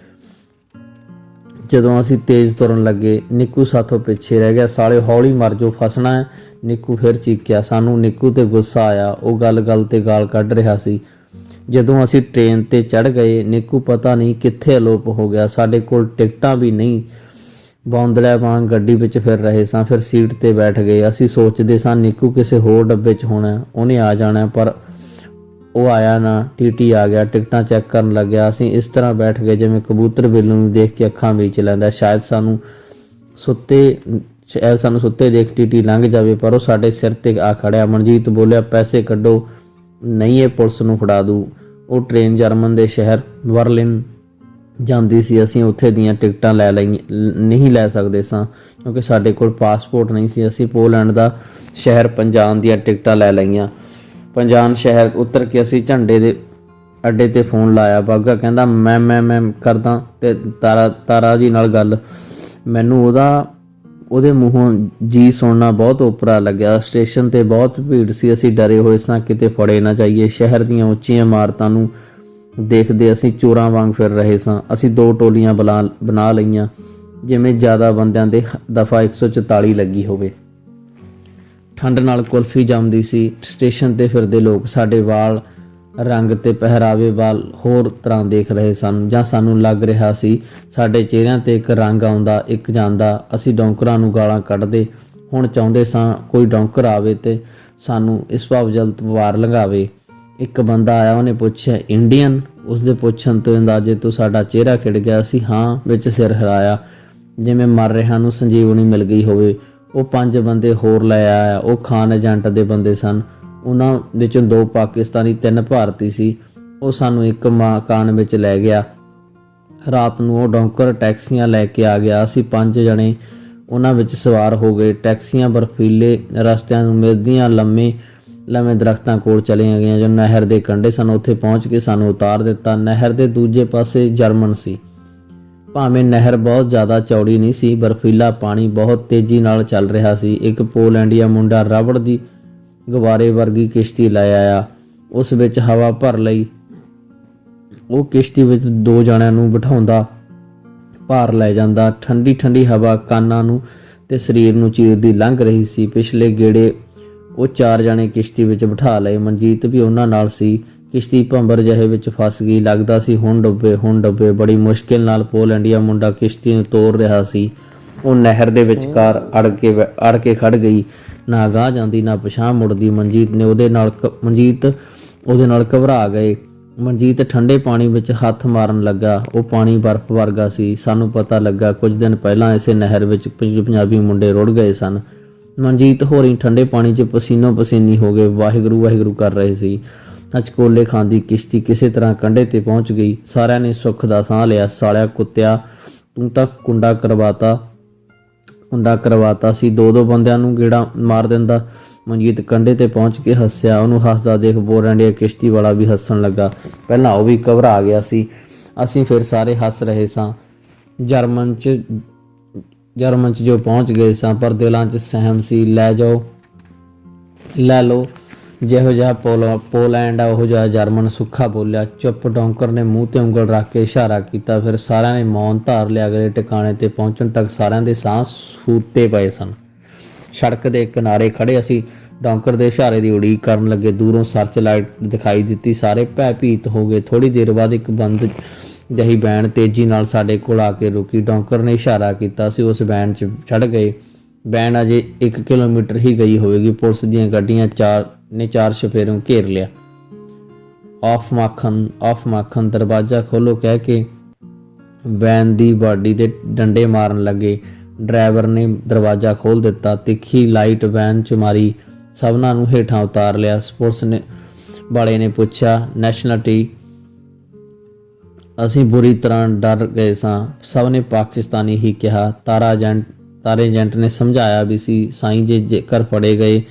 ਜਦੋਂ ਅਸੀਂ ਤੇਜ਼ ਤੁਰਨ ਲੱਗੇ, ਨਿੱਕੂ ਸਾਥੋਂ ਪਿੱਛੇ ਰਹਿ ਗਿਆ। ਸਾਲੇ ਹੌਲੀ ਮਰ ਜੋ, ਫਸਣਾ ਹੈ। ਨਿੱਕੂ ਫਿਰ ਚੀਕਿਆ। ਸਾਨੂੰ ਨਿੱਕੂ 'ਤੇ ਗੁੱਸਾ ਆਇਆ। ਉਹ ਗੱਲ 'ਤੇ ਗਾਲ ਕੱਢ ਰਿਹਾ ਸੀ। ਜਦੋਂ ਅਸੀਂ ਟ੍ਰੇਨ 'ਤੇ ਚੜ੍ਹ ਗਏ, ਨਿੱਕੂ ਪਤਾ ਨਹੀਂ ਕਿੱਥੇ ਅਲੋਪ ਹੋ ਗਿਆ। ਸਾਡੇ ਕੋਲ ਟਿਕਟਾਂ ਵੀ ਨਹੀਂ, ਬੌਂਦਲਿਆਂ ਵਾਂਗ ਗੱਡੀ ਵਿੱਚ ਫਿਰ ਰਹੇ ਸਾਂ। ਫਿਰ ਸੀਟ 'ਤੇ ਬੈਠ ਗਏ। ਅਸੀਂ ਸੋਚਦੇ ਸਾਂ ਨਿੱਕੂ ਕਿਸੇ ਹੋਰ ਡੱਬੇ 'ਚ ਹੋਣਾ, ਉਹਨੇ ਆ ਜਾਣਾ, ਪਰ ਉਹ ਆਇਆ ਨਾ। ਟੀਟੀ ਆ ਗਿਆ, ਟਿਕਟਾਂ ਚੈੱਕ ਕਰਨ ਲੱਗਿਆ। ਅਸੀਂ ਇਸ ਤਰ੍ਹਾਂ ਬੈਠ ਗਏ ਜਿਵੇਂ ਕਬੂਤਰ ਬਿੱਲੂ ਨੂੰ ਦੇਖ ਕੇ ਅੱਖਾਂ ਮੀਚ ਲੈਂਦਾ। ਸ਼ਾਇਦ ਸਾਨੂੰ ਸੁੱਤੇ ਦੇਖ ਟੀਟੀ ਲੰਘ ਜਾਵੇ, ਪਰ ਉਹ ਸਾਡੇ ਸਿਰ 'ਤੇ ਆ ਖੜਿਆ। ਮਨਜੀਤ ਬੋਲਿਆ, ਪੈਸੇ ਕੱਢੋ, ਨਹੀਂ ਇਹ ਪੁਲਿਸ ਨੂੰ ਫੜਾ ਦੂ। ਉਹ ਟ੍ਰੇਨ ਜਰਮਨ ਦੇ ਸ਼ਹਿਰ ਬਰਲਿਨ ਜਾਂਦੀ ਸੀ। ਅਸੀਂ ਉੱਥੇ ਦੀਆਂ ਟਿਕਟਾਂ ਨਹੀਂ ਲੈ ਸਕਦੇ ਸਾਂ ਕਿਉਂਕਿ ਸਾਡੇ ਕੋਲ ਪਾਸਪੋਰਟ ਨਹੀਂ ਸੀ। ਅਸੀਂ ਪੋਲੈਂਡ ਦਾ ਸ਼ਹਿਰ ਪਨਜਾਨ ਦੀਆਂ ਟਿਕਟਾਂ ਲੈ ਲਈਆਂ। ਪਨਜਾਨ ਸ਼ਹਿਰ ਉਤਰ ਕੇ ਅਸੀਂ ਝੰਡੇ ਦੇ ਅੱਡੇ 'ਤੇ ਫੋਨ ਲਾਇਆ। ਬਾਗਾ ਕਹਿੰਦਾ ਮੈਂ ਕਰਦਾ ਤੇ ਤਾਰਾ ਜੀ ਨਾਲ ਗੱਲ। ਮੈਨੂੰ ਉਹਦੇ ਮੂੰਹੋਂ ਜੀ ਸੁਣਨਾ ਬਹੁਤ ਓਪਰਾ ਲੱਗਿਆ। ਸਟੇਸ਼ਨ 'ਤੇ ਬਹੁਤ ਭੀੜ ਸੀ। ਅਸੀਂ ਡਰੇ ਹੋਏ ਸਾਂ ਕਿਤੇ ਫੜੇ ਨਾ ਜਾਈਏ। ਸ਼ਹਿਰ ਦੀਆਂ ਉੱਚੀਆਂ ਇਮਾਰਤਾਂ ਨੂੰ ਦੇਖਦੇ ਅਸੀਂ ਚੋਰਾਂ ਵਾਂਗ ਫਿਰ ਰਹੇ ਸਾਂ। ਅਸੀਂ 2 ਟੋਲੀਆਂ ਬਣਾ ਲਈਆਂ, ਜਿਵੇਂ ਜ਼ਿਆਦਾ ਬੰਦਿਆਂ ਦੇ ਦਫਾ 144 ਲੱਗੀ ਹੋਵੇ। ਠੰਡ ਨਾਲ ਕੁਲਫੀ ਜੰਮਦੀ ਸੀ। ਸਟੇਸ਼ਨ ਤੇ ਫਿਰਦੇ ਲੋਕ ਸਾਡੇ ਵਾਲ, ਰੰਗ ਤੇ ਪਹਿਰਾਵੇ ਵੱਲ ਹੋਰ ਤਰ੍ਹਾਂ ਦੇਖ ਰਹੇ ਸਨ, ਜਾਂ ਸਾਨੂੰ ਲੱਗ ਰਿਹਾ ਸੀ ਸਾਡੇ ਚਿਹਰਿਆਂ ਤੇ ਇੱਕ ਰੰਗ ਆਉਂਦਾ ਇੱਕ ਜਾਂਦਾ। ਅਸੀਂ ਡੌਂਕਰਾਂ ਨੂੰ ਗਾਲਾਂ ਕੱਢਦੇ ਹੁਣ ਚਾਹੁੰਦੇ ਸਾਂ ਕੋਈ ਡੌਂਕਰ ਆਵੇ ਤੇ ਸਾਨੂੰ ਇਸ ਭਾਵਜਲਤ ਵਾਰ ਲੰਘਾਵੇ। ਇੱਕ ਬੰਦਾ ਆਇਆ, ਉਹਨੇ ਪੁੱਛਿਆ, ਇੰਡੀਅਨ? ਉਸਦੇ ਪੁੱਛਣ ਤੋਂ ਅੰਦਾਜ਼ੇ ਤੋਂ ਸਾਡਾ ਚਿਹਰਾ ਖਿੜ ਗਿਆ। ਅਸੀਂ ਹਾਂ ਵਿੱਚ ਸਿਰ ਹਿਲਾਇਆ, ਜਿਵੇਂ ਮਰ ਰਿਹਾ ਨੂੰ ਸੰਜੀਵਨੀ ਮਿਲ ਗਈ ਹੋਵੇ। ਉਹ 5 ਬੰਦੇ ਹੋਰ ਲੈ ਆਇਆ। ਉਹ ਖਾਨ ਏਜੰਟ ਦੇ ਬੰਦੇ ਸਨ। ਉਹਨਾਂ ਵਿੱਚੋਂ 2 ਪਾਕਿਸਤਾਨੀ, 3 ਭਾਰਤੀ ਸੀ। ਉਹ ਸਾਨੂੰ ਇੱਕ ਮਕਾਨ ਵਿੱਚ ਲੈ ਗਿਆ। ਰਾਤ ਨੂੰ ਉਹ ਡੌਂਕਰ ਟੈਕਸੀਆਂ ਲੈ ਕੇ ਆ ਗਿਆ। ਅਸੀਂ 5 ਜਣੇ ਉਹਨਾਂ ਵਿੱਚ ਸਵਾਰ ਹੋ ਗਏ। ਟੈਕਸੀਆਂ ਬਰਫੀਲੇ ਰਸਤਿਆਂ ਨੂੰ ਮਿਲਦੀਆਂ ਲੰਮੇ ਦਰਖਤਾਂ ਕੋਲ ਚਲੀਆਂ ਗਈਆਂ ਜੋ ਨਹਿਰ ਦੇ ਕੰਢੇ ਸਨ। ਉੱਥੇ ਪਹੁੰਚ ਕੇ ਸਾਨੂੰ ਉਤਾਰ ਦਿੱਤਾ। ਨਹਿਰ ਦੇ ਦੂਜੇ ਪਾਸੇ ਜਰਮਨ ਸੀ। ਭਾਵੇਂ ਨਹਿਰ ਬਹੁਤ ਜ਼ਿਆਦਾ ਚੌੜੀ ਨਹੀਂ ਸੀ, ਬਰਫੀਲਾ ਪਾਣੀ ਬਹੁਤ ਤੇਜ਼ੀ ਨਾਲ ਚੱਲ ਰਿਹਾ ਸੀ। ਇੱਕ ਪੋਲੈਂਡੀਆ ਮੁੰਡਾ ਰਬੜ ਦੀ ਗੁਬਾਰੇ ਵਰਗੀ ਕਿਸ਼ਤੀ ਲੈ ਆਇਆ। ਉਸ ਵਿੱਚ ਹਵਾ ਭਰ ਲਈ। ਉਹ ਕਿਸ਼ਤੀ ਵਿੱਚ 2 ਜਣਿਆਂ ਨੂੰ ਬਿਠਾਉਂਦਾ, ਭਾਰ ਲੈ ਜਾਂਦਾ। ਠੰਡੀ ਠੰਡੀ ਹਵਾ ਕਾਨਾਂ ਨੂੰ ਤੇ ਸਰੀਰ ਨੂੰ ਚੀਰਦੀ ਲੰਘ ਰਹੀ ਸੀ। ਪਿਛਲੇ ਗੇੜੇ ਉਹ 4 ਜਣੇ ਕਿਸ਼ਤੀ ਵਿੱਚ ਬਿਠਾ ਲਏ। ਮਨਜੀਤ ਵੀ ਉਹਨਾਂ ਨਾਲ ਸੀ। ਕਿਸ਼ਤੀ ਭੰਬਰ ਜਿਹੇ ਵਿੱਚ ਫਸ ਗਈ। ਲੱਗਦਾ ਸੀ ਹੁਣ ਡੁੱਬੇ। ਬੜੀ ਮੁਸ਼ਕਿਲ ਨਾਲ ਪੋਲੈਂਡੀਆ ਮੁੰਡਾ ਕਿਸ਼ਤੀ ਨੂੰ ਤੋਰ ਰਿਹਾ ਸੀ। ਉਹ ਨਹਿਰ ਦੇ ਵਿਚਕਾਰ ਅੜ ਕੇ ਖੜ ਗਈ, ਨਾ ਅਗਾਂਹ ਜਾਂਦੀ ਨਾ ਪਿਛਾਂਹ ਮੁੜਦੀ। ਮਨਜੀਤ ਉਹਦੇ ਨਾਲ ਘਬਰਾ ਗਏ। ਮਨਜੀਤ ਠੰਡੇ ਪਾਣੀ ਵਿੱਚ ਹੱਥ ਮਾਰਨ ਲੱਗਾ। ਉਹ ਪਾਣੀ ਬਰਫ਼ ਵਰਗਾ ਸੀ। ਸਾਨੂੰ ਪਤਾ ਲੱਗਾ ਕੁਝ ਦਿਨ ਪਹਿਲਾਂ ਇਸੇ ਨਹਿਰ ਵਿੱਚ ਪੰਜਾਬੀ ਮੁੰਡੇ ਰੁੜ ਗਏ ਸਨ। ਮਨਜੀਤ ਹੋਰੀਂ ਠੰਡੇ ਪਾਣੀ 'ਚ ਪਸੀਨੋ ਪਸੀਨੀ ਹੋ ਗਏ, ਵਾਹਿਗੁਰੂ ਵਾਹਿਗੁਰੂ ਕਰ ਰਹੇ ਸੀ। ਹਚਕੋਲੇ ਖਾਂਦੀ ਕਿਸ਼ਤੀ ਕਿਸੇ ਤਰ੍ਹਾਂ ਕੰਢੇ ਤੇ ਪਹੁੰਚ ਗਈ। ਸਾਰਿਆਂ ਨੇ ਸੁੱਖ ਦਾ ਸਾਹ ਲਿਆ। ਸਾਲਿਆ ਕੁੱਤਿਆ, ਤੂੰ ਤਾਂ ਕੁੰਡਾ ਕਰਵਾਤਾ ਸੀ। 2 ਬੰਦਿਆਂ ਨੂੰ ਗੇੜਾ ਮਾਰ ਦਿੰਦਾ। ਮਨਜੀਤ ਕੰਢੇ ਤੇ ਪਹੁੰਚ ਕੇ ਹੱਸਿਆ। ਉਹਨੂੰ ਹੱਸਦਾ ਦੇਖ ਪੋਲੈਂਡੀਆ ਕਿਸ਼ਤੀ ਵਾਲਾ ਵੀ ਹੱਸਣ ਲੱਗਾ। ਪਹਿਲਾਂ ਉਹ ਵੀ ਘਬਰਾ ਗਿਆ ਸੀ। ਅਸੀਂ ਫਿਰ ਸਾਰੇ ਹੱਸ ਰਹੇ ਸਾਂ। ਜਰਮਨ 'ਚ ਜੋ ਪਹੁੰਚ ਗਏ ਸਾਂ, ਪਰ ਦਿਲਾਂ 'ਚ ਸਹਿਮ ਸੀ। ਲੈ ਲਓ, ਜਿਹੋ ਜਿਹਾ ਪੋਲੈਂਡ ਆ ਉਹੋ ਜਿਹਾ ਜਰਮਨ, ਸੁੱਖਾ ਬੋਲਿਆ। ਚੁੱਪ। ਡੌਂਕਰ ਨੇ ਮੂੰਹ ਤੇ ਉਂਗਲ ਰੱਖ ਕੇ ਇਸ਼ਾਰਾ ਕੀਤਾ। ਫਿਰ ਸਾਰਿਆਂ ਨੇ ਮੌਨ ਧਾਰ ਲਿਆ। ਅਗਲੇ ਟਿਕਾਣੇ ਤੇ ਪਹੁੰਚਣ ਤੱਕ ਸਾਰਿਆਂ ਦੇ ਸਾਹ ਸੂਤੇ ਪਏ ਸਨ। ਸੜਕ ਦੇ ਕਿਨਾਰੇ ਖੜੇ ਅਸੀਂ ਡੌਂਕਰ ਦੇ ਇਸ਼ਾਰੇ ਦੀ ਉਡੀਕ ਕਰਨ ਲੱਗੇ। ਦੂਰੋਂ ਸਰਚ ਲਾਈਟ ਦਿਖਾਈ ਦਿੱਤੀ। ਸਾਰੇ ਭੈਭੀਤ ਹੋ ਗਏ। ਥੋੜ੍ਹੀ ਦੇਰ ਬਾਅਦ ਇੱਕ ਬੰਦ ਜਿਹੀ ਵੈਨ ਤੇਜ਼ੀ ਨਾਲ ਸਾਡੇ ਕੋਲ ਆ ਕੇ ਰੁਕੀ। ਡੌਂਕਰ ਨੇ ਇਸ਼ਾਰਾ ਕੀਤਾ। ਅਸੀਂ ਉਸ ਵੈਨ 'ਚ ਚੜ੍ਹ ਗਏ। ਵੈਨ ਅਜੇ 1 ਕਿਲੋਮੀਟਰ ਹੀ ਗਈ ਹੋਵੇਗੀ। ਪੁਲਿਸ ਦੀਆਂ ਗੱਡੀਆਂ 4 ਚੁਫੇਰਿਓਂ ਘੇਰ ਲਿਆ। ਆਫ ਮਾਖਣ, ਦਰਵਾਜ਼ਾ ਖੋਲ੍ਹੋ ਕਹਿ ਕੇ ਵੈਨ ਦੀ ਬਾਡੀ ਦੇ ਡੰਡੇ ਮਾਰਨ ਲੱਗੇ। ਡਰਾਈਵਰ ਨੇ ਦਰਵਾਜ਼ਾ ਖੋਲ੍ਹ ਦਿੱਤਾ। ਤਿੱਖੀ ਲਾਈਟ ਵੈਨ 'ਚ ਮਾਰੀ। ਸਭਨਾਂ ਨੂੰ ਹੇਠਾਂ ਉਤਾਰ ਲਿਆ। ਪੁਲਿਸ ਵਾਲੇ ਨੇ ਪੁੱਛਿਆ, ਨੈਸ਼ਨਲਿਟੀ? ਅਸੀਂ ਬੁਰੀ ਤਰ੍ਹਾਂ ਡਰ ਗਏ ਸਾਂ। ਸਭ ਨੇ ਪਾਕਿਸਤਾਨੀ ਹੀ ਕਿਹਾ। ਤਾਰੇ ਏਜੰਟ ਨੇ ਸਮਝਾਇਆ ਵੀ ਸੀ, ਸਾਈਂ ਜੇਕਰ ਫੜੇ ਗਏ,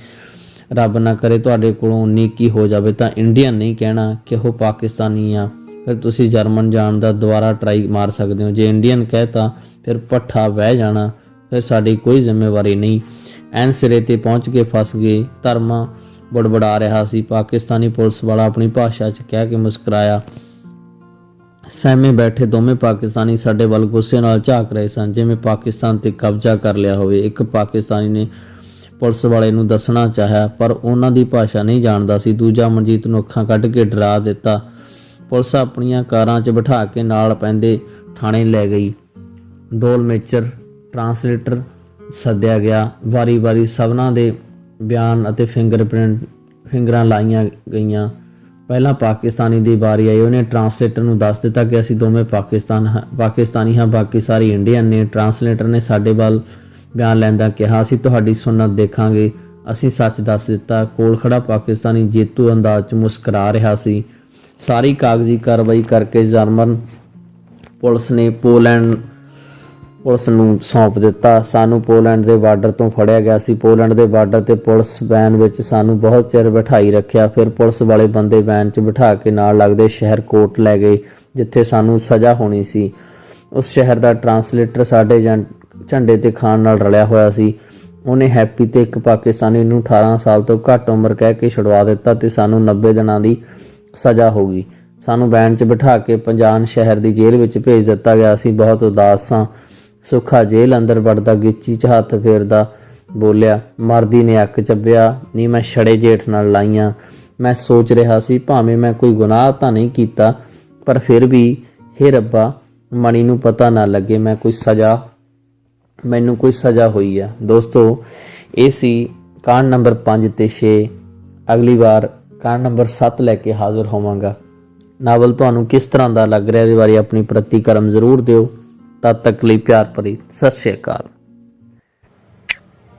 ਰੱਬ ਨਾ ਕਰੇ ਤੁਹਾਡੇ ਕੋਲੋਂ ਨੀਕੀ ਹੋ ਜਾਵੇ, ਤਾਂ ਇੰਡੀਅਨ ਨਹੀਂ ਕਹਿਣਾ ਕਿ ਉਹ ਪਾਕਿਸਤਾਨੀ ਆ। ਫਿਰ ਤੁਸੀਂ ਜਰਮਨ ਜਾਣ ਦਾ ਦੁਬਾਰਾ ਟਰਾਈ ਮਾਰ ਸਕਦੇ ਹੋ। ਜੇ ਇੰਡੀਅਨ ਕਹਿਤਾ ਫਿਰ ਭੱਠਾ ਵਹਿ ਜਾਣਾ। ਫਿਰ ਸਾਡੀ ਕੋਈ ਜ਼ਿੰਮੇਵਾਰੀ ਨਹੀਂ। ਐਨ ਸਿਰੇ ਤੇ ਪਹੁੰਚ ਕੇ ਫਸ ਗਏ। ਧਰਮਾ ਬੜਬੜਾ ਰਿਹਾ ਸੀ। ਪਾਕਿਸਤਾਨੀ ਪੁਲਿਸ ਵਾਲਾ ਆਪਣੀ ਭਾਸ਼ਾ 'ਚ ਕਹਿ ਕੇ ਮੁਸਕਰਾਇਆ। ਸਹਿਮੇ ਬੈਠੇ ਦੋਵੇਂ ਪਾਕਿਸਤਾਨੀ ਸਾਡੇ ਵੱਲ ਗੁੱਸੇ ਨਾਲ ਝਾਕ ਰਹੇ ਸਨ, ਜਿਵੇਂ ਪਾਕਿਸਤਾਨ 'ਤੇ ਕਬਜ਼ਾ ਕਰ ਲਿਆ ਹੋਵੇ। ਇੱਕ ਪਾਕਿਸਤਾਨੀ ਨੇ ਪੁਲਿਸ ਵਾਲੇ ਨੂੰ ਦੱਸਣਾ ਚਾਹਿਆ, ਪਰ ਉਹਨਾਂ ਦੀ ਭਾਸ਼ਾ ਨਹੀਂ ਜਾਣਦਾ ਸੀ। ਦੂਜਾ ਮਨਜੀਤ ਨੂੰ ਅੱਖਾਂ ਕੱਢ ਕੇ ਡਰਾ ਦਿੱਤਾ। ਪੁਲਿਸ ਆਪਣੀਆਂ ਕਾਰਾਂ 'ਚ ਬਿਠਾ ਕੇ ਨਾਲ ਪੈਂਦੇ ਥਾਣੇ ਲੈ ਗਈ। ਡੋਲਮੇਚਰ, ਟਰਾਂਸਲੇਟਰ ਸੱਦਿਆ ਗਿਆ। ਵਾਰੀ ਸਭਨਾਂ ਦੇ ਬਿਆਨ ਅਤੇ ਫਿੰਗਰਾਂ ਲਾਈਆਂ ਗਈਆਂ। ਪਹਿਲਾਂ ਪਾਕਿਸਤਾਨੀ ਦੀ ਵਾਰੀ ਆਈ। ਉਹਨੇ ਟਰਾਂਸਲੇਟਰ ਨੂੰ ਦੱਸ ਦਿੱਤਾ ਕਿ ਅਸੀਂ ਦੋਵੇਂ ਪਾਕਿਸਤਾਨੀ ਹਾਂ, ਬਾਕੀ ਸਾਰੀ ਇੰਡੀਅਨ ਨੇ। ਟਰਾਂਸਲੇਟਰ ਨੇ ਸਾਡੇ ਵੱਲ ਬਿਆਨ ਲੈਂਦਾ ਕਿਹਾ, ਅਸੀਂ ਤੁਹਾਡੀ ਸੁਣਤ ਦੇਖਾਂਗੇ। ਅਸੀਂ ਸੱਚ ਦੱਸ ਦਿੱਤਾ। ਕੋਲ ਖੜਾ ਪਾਕਿਸਤਾਨੀ ਜੇਤੂ ਅੰਦਾਜ਼ 'ਚ ਮੁਸਕਰਾ ਰਿਹਾ ਸੀ। ਸਾਰੀ ਕਾਗਜ਼ੀ ਕਾਰਵਾਈ ਕਰਕੇ ਜਰਮਨ ਪੁਲਿਸ ਨੇ ਪੋਲੈਂਡ ਪੁਲਿਸ ਨੂੰ ਸੌਂਪ ਦਿੱਤਾ। ਸਾਨੂੰ ਪੋਲੈਂਡ ਦੇ ਬਾਰਡਰ ਤੋਂ ਫੜਿਆ ਗਿਆ ਸੀ। ਪੋਲੈਂਡ ਦੇ ਬਾਰਡਰ ਤੇ ਪੁਲਿਸ ਵੈਨ ਵਿੱਚ ਸਾਨੂੰ ਬਹੁਤ ਚਿਰ ਬਿਠਾਈ ਰੱਖਿਆ। ਫਿਰ ਪੁਲਿਸ ਵਾਲੇ ਬੰਦੇ ਵੈਨ 'ਚ ਬਿਠਾ ਕੇ ਨਾਲ ਲੱਗਦੇ ਸ਼ਹਿਰ ਕੋਟ ਲੈ ਗਏ, ਜਿੱਥੇ ਸਾਨੂੰ ਸਜ਼ਾ ਹੋਣੀ ਸੀ। ਉਸ ਸ਼ਹਿਰ ਦਾ ਟਰਾਂਸਲੇਟਰ ਸਾਡੇ ਝੰਡੇ ਤੇ ਖਾਨ ਨਾਲ ਰਲਿਆ ਹੋਇਆ ਸੀ। ਉਹਨੇ ਹੈਪੀ ਤੇ ਇੱਕ ਪਾਕਿਸਤਾਨੀ ਨੂੰ 18 ਸਾਲ ਤੋਂ ਘੱਟ ਉਮਰ ਕਹਿ ਕੇ ਛੁਡਵਾ ਦਿੱਤਾ ਤੇ ਸਾਨੂੰ 90 ਦਿਨਾਂ ਦੀ ਸਜ਼ਾ ਹੋ ਗਈ। ਸਾਨੂੰ ਵੈਨ 'ਚ ਬਿਠਾ ਕੇ ਪੰਜਾਨ ਸ਼ਹਿਰ ਦੀ ਜੇਲ੍ਹ ਵਿੱਚ ਭੇਜ ਦਿੱਤਾ ਗਿਆ। ਅਸੀਂ ਬਹੁਤ ਉਦਾਸ ਸਾਂ। ਸੁੱਖਾ ਜੇਲ੍ਹ ਅੰਦਰ ਵੜਦਾ ਗਿੱਚੀ 'ਚ ਹੱਥ ਫੇਰਦਾ ਬੋਲਿਆ, ਮਰਦੀ ਨੇ ਅੱਕ ਚੱਬਿਆ ਨੀ ਮੈਂ ਛੜੇ ਜੇਠ ਨਾਲ ਲਾਈਆਂ। ਮੈਂ ਸੋਚ ਰਿਹਾ ਸੀ ਭਾਵੇਂ ਮੈਂ ਕੋਈ ਗੁਨਾਹ ਤਾਂ ਨਹੀਂ ਕੀਤਾ, ਪਰ ਫਿਰ ਵੀ ਹੇ ਰੱਬਾ ਮਣੀ ਨੂੰ ਪਤਾ ਨਾ ਲੱਗੇ ਮੈਨੂੰ ਕੋਈ ਸਜ਼ਾ ਹੋਈ ਆ। ਦੋਸਤੋ, ਇਹ ਸੀ ਕਾਂਡ ਨੰਬਰ 5 ਤੇ 6। ਅਗਲੀ ਵਾਰ ਕਾਂਡ ਨੰਬਰ 7 ਲੈ ਕੇ ਹਾਜ਼ਰ ਹੋਵਾਂਗਾ। ਨਾਵਲ ਤੁਹਾਨੂੰ ਕਿਸ ਤਰ੍ਹਾਂ ਦਾ ਲੱਗ ਰਿਹਾ, ਇਹਦੇ ਬਾਰੇ ਆਪਣੀ ਪ੍ਰਤੀਕਰਮ ਜ਼ਰੂਰ ਦਿਓ। ਤਦ ਤੱਕ ਲਈ ਪਿਆਰ ਭਰੀ ਸਤਿ ਸ਼੍ਰੀ ਅਕਾਲ।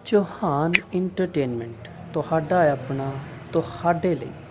ਚੌਹਾਨ ਇੰਟਰਟੇਨਮੈਂਟ ਤੁਹਾਡਾ ਆਪਣਾ, ਤੁਹਾਡੇ ਲਈ।